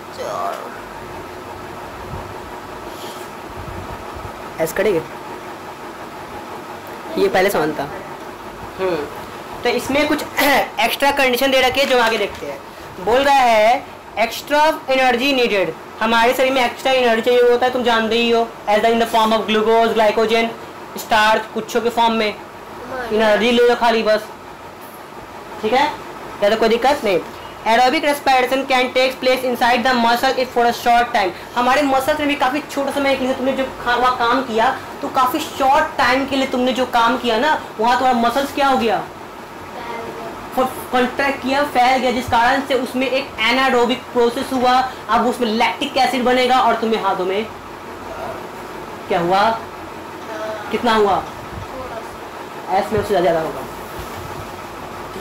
ऐसे करेंगे, ये पहले समान था। तो इसमें कुछ एक्स्ट्रा कंडीशन दे रखी है जो आगे देखते हैं। बोल रहा है एक्स्ट्रा एनर्जी नीडेड, हमारे शरीर में एक्स्ट्रा एनर्जी चाहिए होता है, तुम जानते ही हो, as in the form of glucose, glycogen, starch, कुछों के फॉर्म में एनर्जी ले लो खाली बस, ठीक है, ज़्यादा कोई दिक्कत नहीं। Aerobic respiration can take place inside the muscle it for a short time, हमारे मसल्स में भी काफ़ी छोटे समय के लिए तुमने जो वहाँ काम किया तो काफ़ी शॉर्ट टाइम के लिए तुमने जो काम किया ना, वहाँ तुम्हारा मसल्स क्या हो गया, कॉन्ट्रैक्ट किया, फैल गया, जिस कारण से उसमें एक एनारोबिक प्रोसेस हुआ। अब उसमें लैक्टिक एसिड बनेगा और तुम्हें हाथों में क्या हुआ, कितना हुआ, एस में उससे ज़्यादा होगा।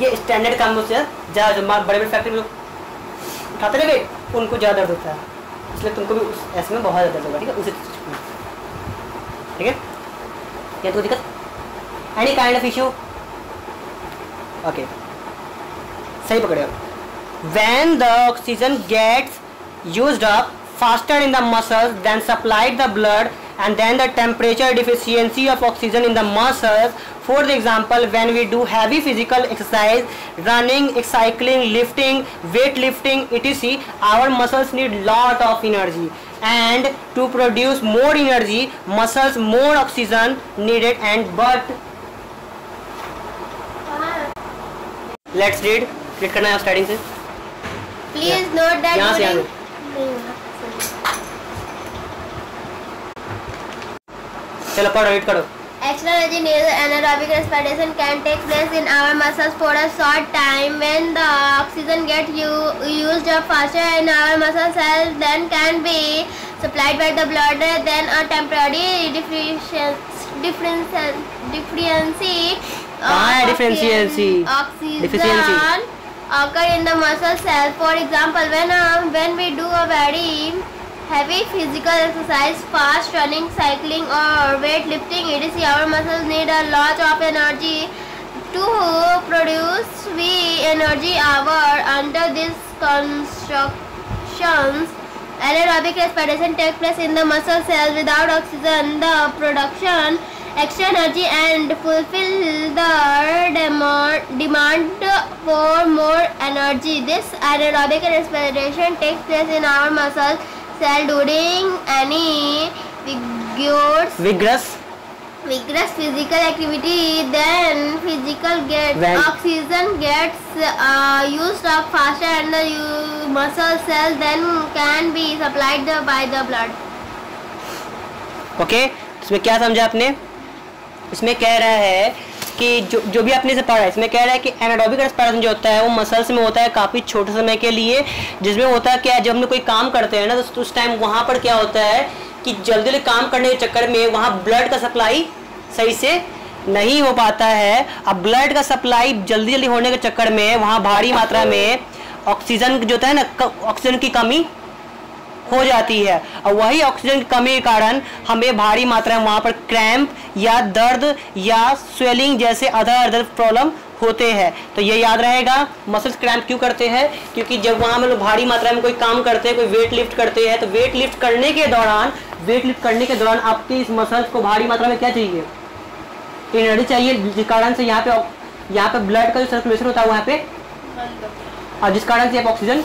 ये स्टैंडर्ड काम में उससे ज़्यादा, जो बड़े बड़े फैक्ट्री में उठाते रहे उनको ज़्यादा दर्द होता है, इसलिए तुमको भी उस ऐसे में बहुत ज़्यादा दर्द होगा, ठीक है, उसे ठीक है, क्या तो दिक्कत, any kind of issue, okay, सही पकड़े हो। When the oxygen gets used up faster in the muscles than supplied the blood, and then the temperature deficiency of oxygen in the muscles, for example when we do heavy physical exercise, running, cycling, lifting, weightlifting etc, our muscles need lot of energy, and to produce more energy muscles more oxygen needed, and but let's read करना है starting से।
Please note that
यहाँ से चलो पढ़ो, read करो।
Extra energy needed anaerobic respiration can take place in our muscles for a short time when the oxygen gets used up faster in our muscle cells than can be supplied by the blood, then a temporary oxygen occur in the muscle cells. For example, when we do a very heavy physical exercise, fast running, cycling or weightlifting etc, our muscles need a lot of energy to produce energy hour. Under these constructions, anaerobic respiration takes place in the muscle cells without oxygen, the production extra energy and fulfill the demand for more energy. This anaerobic respiration takes place in our muscle cell during any vigorous physical activity. Then oxygen gets used up faster and the muscle cells then can be supplied by the blood.
Okay, इसमें क्या समझा आपने? इसमें कह रहा है कि जो भी आपने से पढ़ा है, इसमें कह रहा है कि एनारोबिक रेस्पिरेशन जो होता है वो मसल्स में होता है काफ़ी छोटे समय के लिए, जिसमें होता है क्या, जब हम कोई काम करते हैं ना तो उस टाइम वहाँ पर क्या होता है कि जल्दी जल्दी काम करने के चक्कर में वहाँ ब्लड का सप्लाई सही से नहीं हो पाता है। अब ब्लड का सप्लाई जल्दी जल्दी होने के चक्कर में वहाँ भारी मात्रा में ऑक्सीजन जो होता है ना, ऑक्सीजन की कमी हो जाती है, और वही ऑक्सीजन की कमी के कारण हमें भारी मात्रा में वहाँ पर क्रैम्प या दर्द या स्वेलिंग जैसे अदर प्रॉब्लम होते हैं। तो ये याद रहेगा, मसल्स क्रैम्प क्यों करते हैं, क्योंकि जब वहाँ हम लोग भारी मात्रा में कोई काम करते हैं, कोई वेट लिफ्ट करते हैं, तो वेट लिफ्ट करने के दौरान आपके इस मसल्स को भारी मात्रा में क्या चाहिए, एनर्जी चाहिए, जिस कारण से यहाँ पे ब्लड का जो सर्कुलेशन होता है वहाँ पे, और जिस कारण से ऑक्सीजन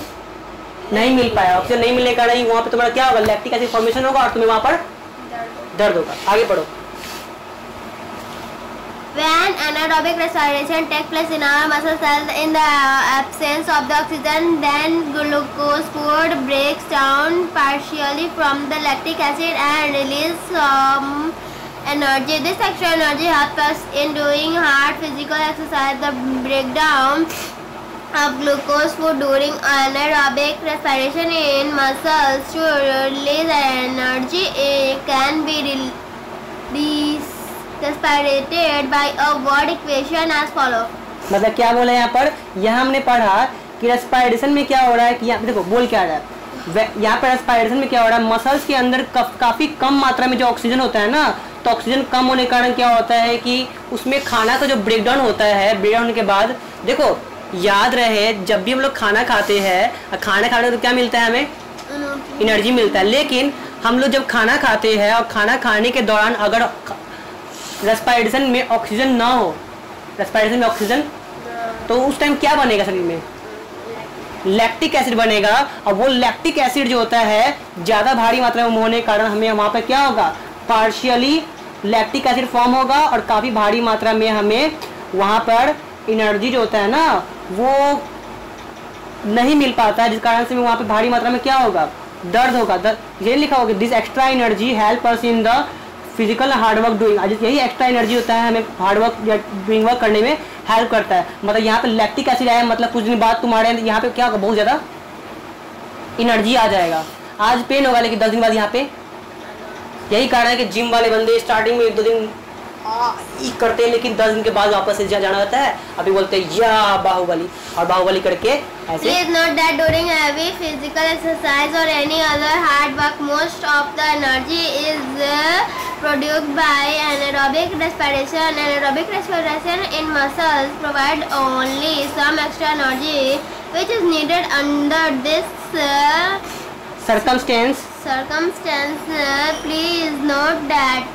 नहीं मिल पाया, ऑक्सीजन नहीं मिलने के कारण वहाँ पे तुम्हारा क्या होगा, लैक्टिक एसिड फॉर्मेशन होगा और तुम्हें वहाँ पर दर्द होगा। आगे पढ़ो।
When anaerobic respiration takes place in our muscle cells in the absence of the oxygen, then glucose food breaks down partially from the lactic acid and release some energy. This extra energy helps us in doing hard physical exercise. The breakdown of glucose food during anaerobic respiration in muscles to release energy can be respired by a word equation as follow.
मतलब क्या बोला यहाँ पर, यहाँ हमने पढ़ा कि respiration में क्या हो रहा है, कि यहाँ देखो बोल क्या रहा है, यहाँ पर रेस्पिरेशन में क्या हो रहा है, मसल्स के अंदर काफ़ी कम मात्रा में जो ऑक्सीजन होता है ना, तो ऑक्सीजन कम होने के कारण क्या होता है कि उसमें खाना का जो ब्रेकडाउन होता है, ब्रेकडाउन होने के बाद देखो याद रहे, जब भी हम लोग खाना खाते हैं, खाना खाने तो क्या मिलता है हमें, एनर्जी मिलता है। लेकिन हम लोग जब खाना खाते हैं और खाना खाने के दौरान अगर रेस्पिरेशन में ऑक्सीजन ना हो, रेस्पिरेशन में ऑक्सीजन, तो उस टाइम क्या बनेगा शरीर में, लैक्टिक एसिड बनेगा। और वो लैक्टिक एसिड जो होता है ज़्यादा भारी मात्रा में होने के कारण हमें वहाँ पर क्या होगा, पार्शियली लैक्टिक एसिड फॉर्म होगा और काफ़ी भारी मात्रा में हमें वहाँ पर एनर्जी जो होता है ना वो नहीं मिल पाता है, जिस कारण से वहाँ पे भारी मात्रा में क्या होगा, दर्द होगा। ये लिखा होगा, this extra energy help us in the physical hard work doing. यही एक्स्ट्रा एनर्जी होता है, हमें हार्डवर्क या डूइंग वर्क करने में हेल्प करता है। मतलब यहाँ पे लैक्टिक एसिड आया, मतलब कुछ दिन बाद तुम्हारे यहाँ पे क्या होगा, बहुत ज़्यादा एनर्जी आ जाएगा। आज पेन होगा लेकिन 10 दिन बाद यहाँ पे, यही कारण है कि जिम वाले बंदे स्टार्टिंग में 1-2 दिन करते हैं, लेकिन 10 दिन के बाद वापस से जाना होता है। अभी बोलते हैं या बाहुबली, और बाहुबली करके ऐसे।
Please note that during heavy physical exercise or any other hard work, most of the energy is produced by anaerobic respiration. Anaerobic respiration in muscles provide only some extra energy which is needed under this
circumstance.
Please note that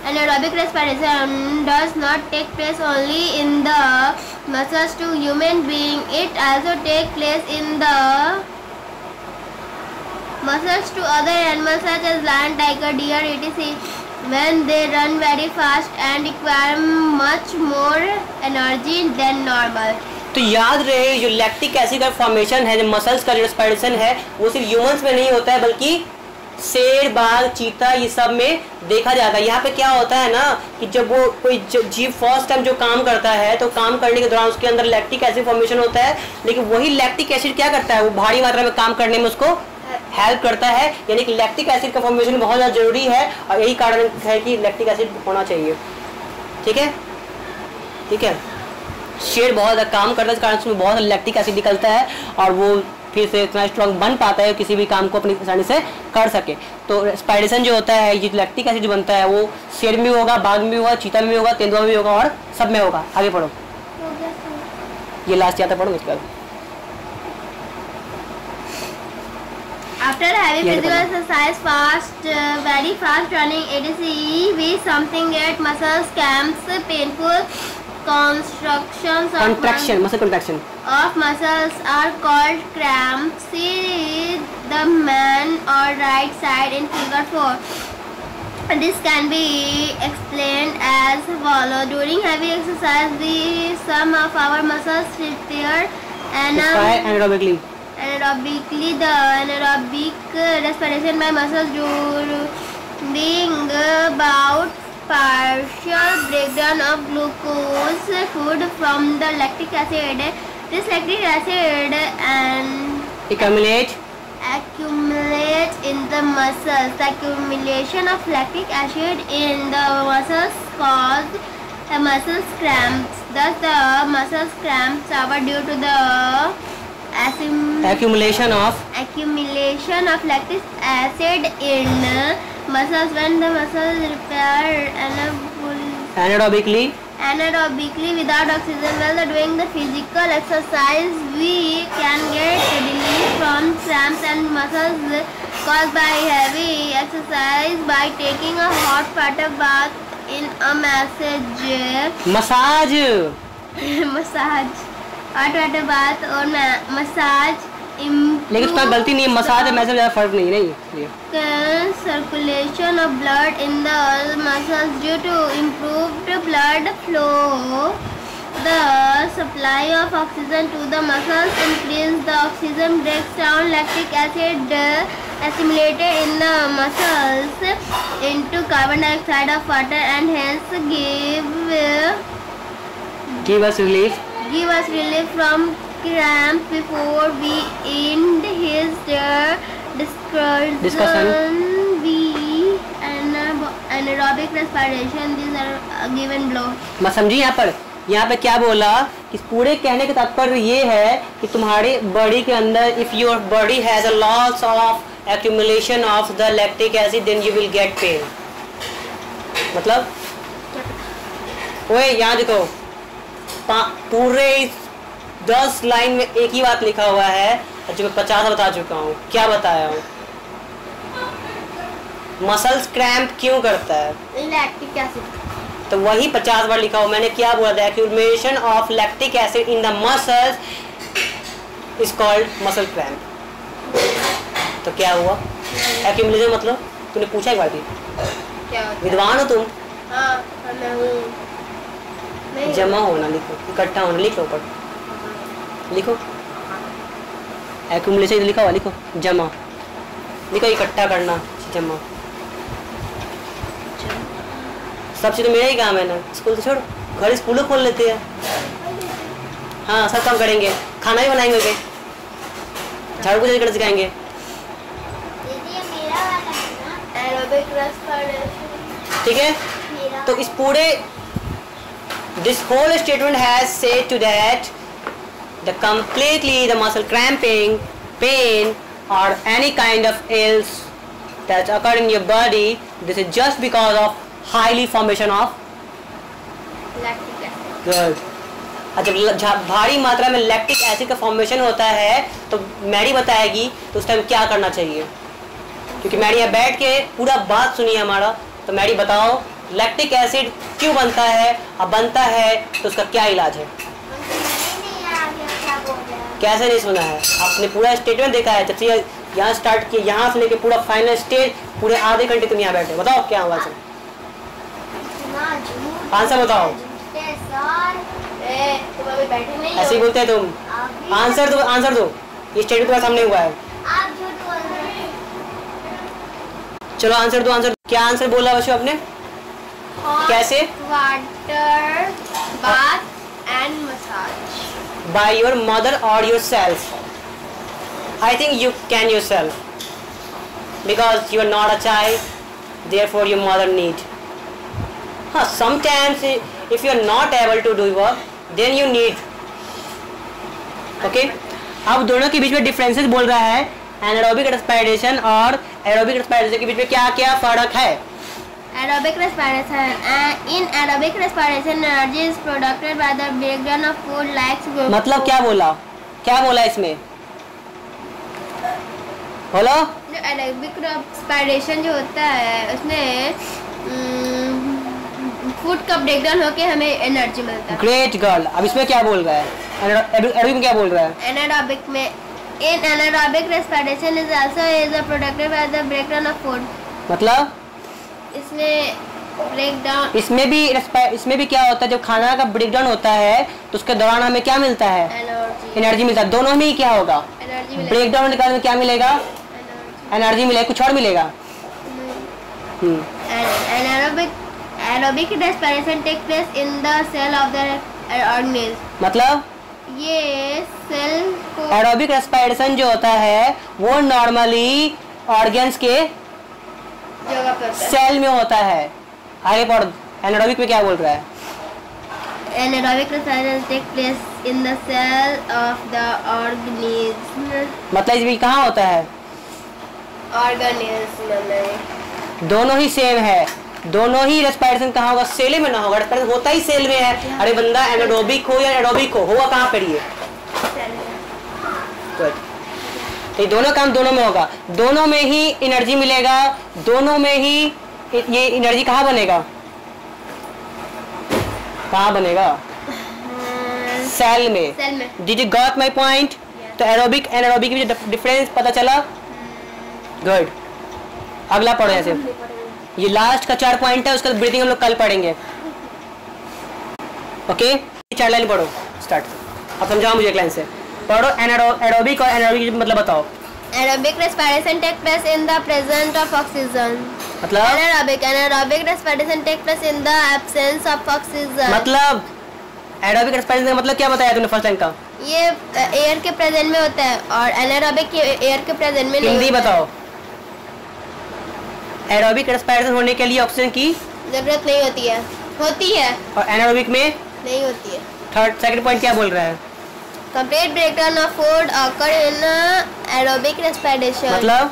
anaerobic respiration does not take place only in the muscles to human being. It also takes place in the muscles to other animals such as lion, tiger, deer, etc. when they run very fast and require much more energy than normal.
तो याद रहे, जो lactic acid का formation है, जो muscles का जो respiration है, वो सिर्फ ह्यूमंस में नहीं होता है, बल्कि शेर, बाघ, चीता, ये सब में देखा जाता है। यहाँ पे क्या होता है ना कि जब वो कोई जीव फर्स्ट टाइम जो काम करता है, तो काम करने के दौरान उसके अंदर लैक्टिक एसिड फॉर्मेशन होता है, लेकिन वही लैक्टिक एसिड क्या करता है, वो भारी मात्रा में काम करने में उसको हेल्प करता है। यानी कि लैक्टिक एसिड का फॉर्मेशन बहुत ज़्यादा जरूरी है, और यही कारण है कि लैक्टिक एसिड होना चाहिए। ठीक है, ठीक है। शेर बहुत ज़्यादा काम करता है, इस कारण उसमें बहुत लैक्टिक एसिड निकलता है, और वो फिर से इतना स्ट्रॉन्ग बन पाता है किसी भी काम को अपनी आसानी से कर सके। तो रेस्पिरेशन जो होता है, ये लैक्टिक एसिड जो बनता है, वो शेर में होगा, बाघ में होगा, चीता में होगा, तेंदुआ में होगा, और सब में होगा। आगे पढ़ो, ये लास्ट आता पढ़ो इसके बाद।
After heavy physical exercise, very fast running, etc., we something get muscles cramps, painful contraction,
muscle contraction
of muscles are called cramps. See the man or right side in figure 4. This can be explained as follows. During heavy exercise, some of our muscles prepare anaerobically. The anaerobic respiration by muscles during about partial breakdown of glucose food from the lactic acid. This lactic acid accumulates in the muscles. The accumulation of lactic acid in the muscles causes the muscle cramps. Thus, the muscle cramps are due to the accumulation of lactic acid in muscles. When the muscles repair anaerobically, anaerobically without oxygen. While doing the physical exercise, we can get relief from cramps and muscles caused by heavy exercise by taking a hot water bath in a massage hot water bath और massage
लेकिन उसका गलती नहीं है, massage में ज़्यादा फर्क नहीं
circulation of blood in the muscles due to improved blood flow. The supply of oxygen to the muscles increase. The oxygen breaks down lactic acid assimilated in the muscles into carbon dioxide of water and hence give us relief from cramps. Before we end his discussion, anaerobic respiration, these are given below.
मैं समझी यहाँ पे क्या बोला कि पूरे कहने का तात्पर्य ये है कि तुम्हारे बॉडी के अंदर if your body has a loss of accumulation of the lactic acid then you will get pain. मतलब ओए यहाँ देखो पूरे 10 लाइन में एक ही बात लिखा हुआ है जो मैं 50 बता चुका हूँ। क्या बताया हूँ? मसल्स क्रैम्प क्यों करता है?
Lactic acid.
तो वही 50 बार लिखा हुआ। मैंने क्या बोला था? Accumulation of lactic acid in the muscles is called muscle cramp. तो क्या हुआ? एक्यूमुलेशन मतलब तूने पूछा एक बार भी? विद्वान हो तुम?
हाँ, मैं हूँ।
जमा होना लिखो, इकट्ठा होना लिखो, ऊपर लिखो। एक्यूमुलेशन लिखा हुआ, लिखो जमा, लिखो इकट्ठा करना, जमा। सब चीज़ तो मेरा ही काम है ना। स्कूल तो छोड़, घर स्कूलों खोल लेते हैं। हाँ, सब काम करेंगे, खाना भी बनाएंगे, झाड़ू पोछा करना सिखाएंगे। ठीक है, तो इस पूरे this whole statement has said to that the completely the muscle cramping, pain or any kind of ills that's occurred in your body, this is just because of highly formation of
lactic acid.
Good. जब भारी मात्रा में lactic acid का formation होता है तो Maddie बताएगी तो उस टाइम क्या करना चाहिए, क्योंकि मैडी यहाँ बैठ के पूरा बात सुनिए हमारा। तो मैडी बताओ लैक्टिक एसिड क्यों बनता है, अब बनता है तो उसका क्या इलाज है? कैसे नहीं सुना है? आपने पूरा स्टेटमेंट देखा है जब से यहाँ स्टार्ट किया, यहाँ से लेके पूरा फाइनल स्टेज, पूरे आधे घंटे तुम यहाँ बैठे। बताओ क्या हुआ? आंसर बताओ। ऐसे ही बोलते हैं तुम। आंसर दो, आंसर दो। ये स्टेटमेंट तुम्हारे सामने हुआ है। चलो आंसर दो, आंसर। क्या आंसर बोला बच्चों आपने? कैसे?
Water bath and massage
by your mother और yourself. I think you can yourself because you are not a child, therefore your mother need. हाँ, sometimes if you are not able to do work then you need. Okay, अब दोनों के बीच में differences बोल रहा है। Anaerobic respiration और एरोबिक रेस्पिरेशन के बीच में क्या क्या फर्क है?
Aerobic respiration. In aerobic respiration, energy is produced by the breakdown of food like glucose.
मतलब क्या बोला? क्या बोला इसमें? बोलो।
जो aerobic respiration जो होता है उसमें फूड का ब्रेकडाउन होके हमें एनर्जी मिलता है।
Great girl. अब इसमें क्या बोल रहा है? एरोबिक में क्या बोल रहा है?
एनारोबिक में in anaerobic respiration is also is produced by the breakdown of food.
मतलब
इसमें ब्रेकडाउन,
इसमें भी क्या होता है? जब खाना का ब्रेकडाउन होता है तो उसके दौरान हमें क्या मिलता है? एनर्जी मिलता है। दोनों में ही क्या होगा? ब्रेकडाउन होने के बाद क्या मिलेगा? एनर्जी मिलेगा। कुछ और मिलेगा?
Aerobic respiration takes place in the cell of the organism.
मतलब
ये सेल को
एरोबिक रेस्पिरेशन जो होता है वो नॉर्मली ऑर्गन्स के
जगह पर
सेल में होता है। आगे पढ़। एनारोबिक में क्या बोल रहा है?
Anaerobic respiration takes place in the cell of the organism.
मतलब इसमें कहाँ होता है?
organism में
दोनों ही सेम है। दोनों ही रेस्पिरेशन कहाँ होगा? सेल में ना होगा, रेस्पिरेशन होता ही सेल में है। अरे बंदा एनारोबिक हो या एरोबिक हो, होगा कहाँ पर ये? तो ये दोनों काम दोनों में होगा, दोनों में ही एनर्जी मिलेगा, दोनों में ही ये एनर्जी कहाँ बनेगा? कहाँ बनेगा? सेल में। Did you got my point? तो एरोबिक एनारोबिक में डिफरेंस पता चला? गुड। अगला पढ़ो ऐसे, ये लास्ट का 4 पॉइंट है, उसका ब्रीथिंग हम लोग कल पढ़ेंगे। ओके 4 लाइन पढ़ो, स्टार्ट। अब समझाओ मुझे एक लाइन से पढ़ो। एरोबिक और एनारोबिक मतलब बताओ।
Aerobic respiration take place in the presence of oxygen.
मतलब
anaerobic respiration take place in the absence of oxygen.
मतलब एरोबिक रेस्पिरेशन का मतलब क्या बताया तूने फर्स्ट लाइन का?
ये एयर के प्रेजेंट में होता है और एनारोबिक एयर के प्रेजेंट में नहीं।
हिंदी बताओ। एरोबिक रेस्पिरेशन होने के लिए ऑक्सीजन की
जरूरत नहीं होती है, होती है,
और एनारोबिक में
नहीं होती है।
सेकंड पॉइंट क्या बोल रहा है?
Complete breakdown of food occur in aerobic respiration.
मतलब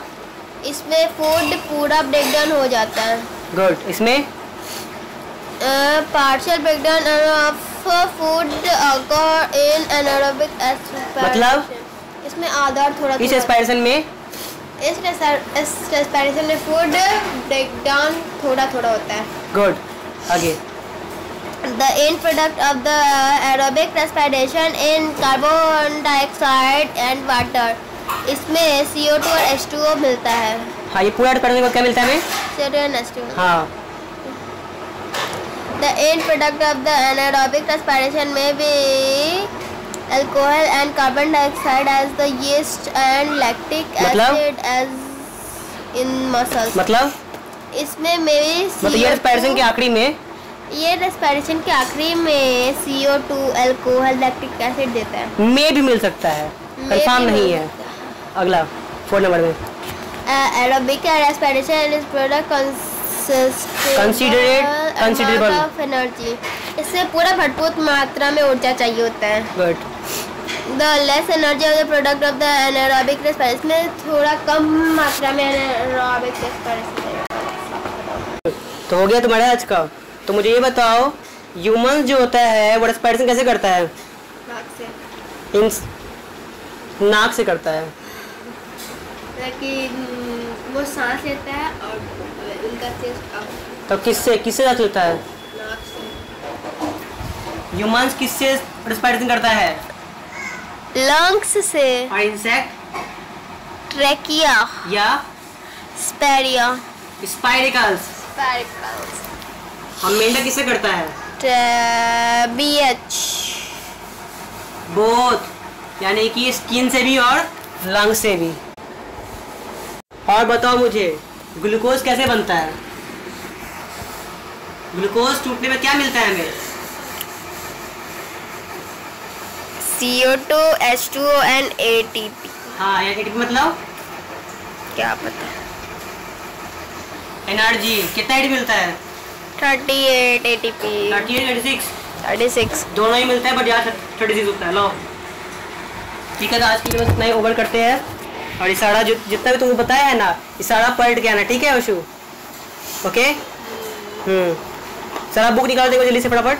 इसमें फूड पूरा ब्रेकडाउन हो जाता है।
गुड। इसमें
partial breakdown of food occur in anaerobic respiration.
मतलब
इसमें आधा थोड़ा
इस रेस्पिरेशन में
इस रेस्पिरेशन में फूड ब्रेकडाउन थोड़ा थोड़ा होता है।
गुड। आगे
The end product of the aerobic respiration in carbon dioxide and water। इसमें CO2 और H2O मिलता है।
हाँ, ये पूरा करने को क्या मिलता है हमें?
CO2 और H2O।
हाँ।
The end product of the anaerobic respiration may be alcohol and carbon dioxide as the yeast and lactic acid as in muscles।
मतलब
इसमें मेरी
मतलब ये रेस्पिरेशन के आखिरी में CO2 अल्कोहल लैक्टिक एसिड देता है। में भी मिल सकता है, कंफर्म नहीं है। अगला 4 नंबर में
aerobic respiration is product considerable of energy. इससे पूरा भरपूर मात्रा में ऊर्जा चाहिए होता है।
Good.
The less energy of the product of the anaerobic respiration में थोड़ा कम मात्रा में एनारोबिक रेस्पिरेशन।
तो हो गया तुम्हारा आज का। तो मुझे ये बताओ, ह्यूमन जो होता है वो रेस्पिरेशन कैसे करता है? नाक से करता है।
कि वो सांस लेता है और उनका चेस्ट।
तो किससे सांस लेता है?
नाक से।
ह्यूमंस किससे रेस्पिरेशन करता है?
लंग्स से।
और इंसेक्ट?
ट्रैकिया
या
स्पेरिया
स्पाइरिकल्स। और मेंढक किससे करता है?
BH।
बोथ, यानी कि स्किन से भी और लंग से भी। और बताओ मुझे, ग्लूकोज कैसे बनता है? ग्लूकोज टूटने में क्या मिलता है हमें?
CO2 H2O and ATP।
हाँ, ATP मतलब
क्या पता।
एनर्जी कितना ATP मिलता है?
38 ATP।
36 दोनों ही मिलता है, बट यहाँ 36 होता है। लो ठीक है, तो आज की बस इतना ही ओवर करते हैं। और इशारा जितना भी तुमको बताया है ना, इशारा पलट के आना, ठीक है वशु? ओके। सर आप बुक निकाल देंगे जल्दी से फटाफट।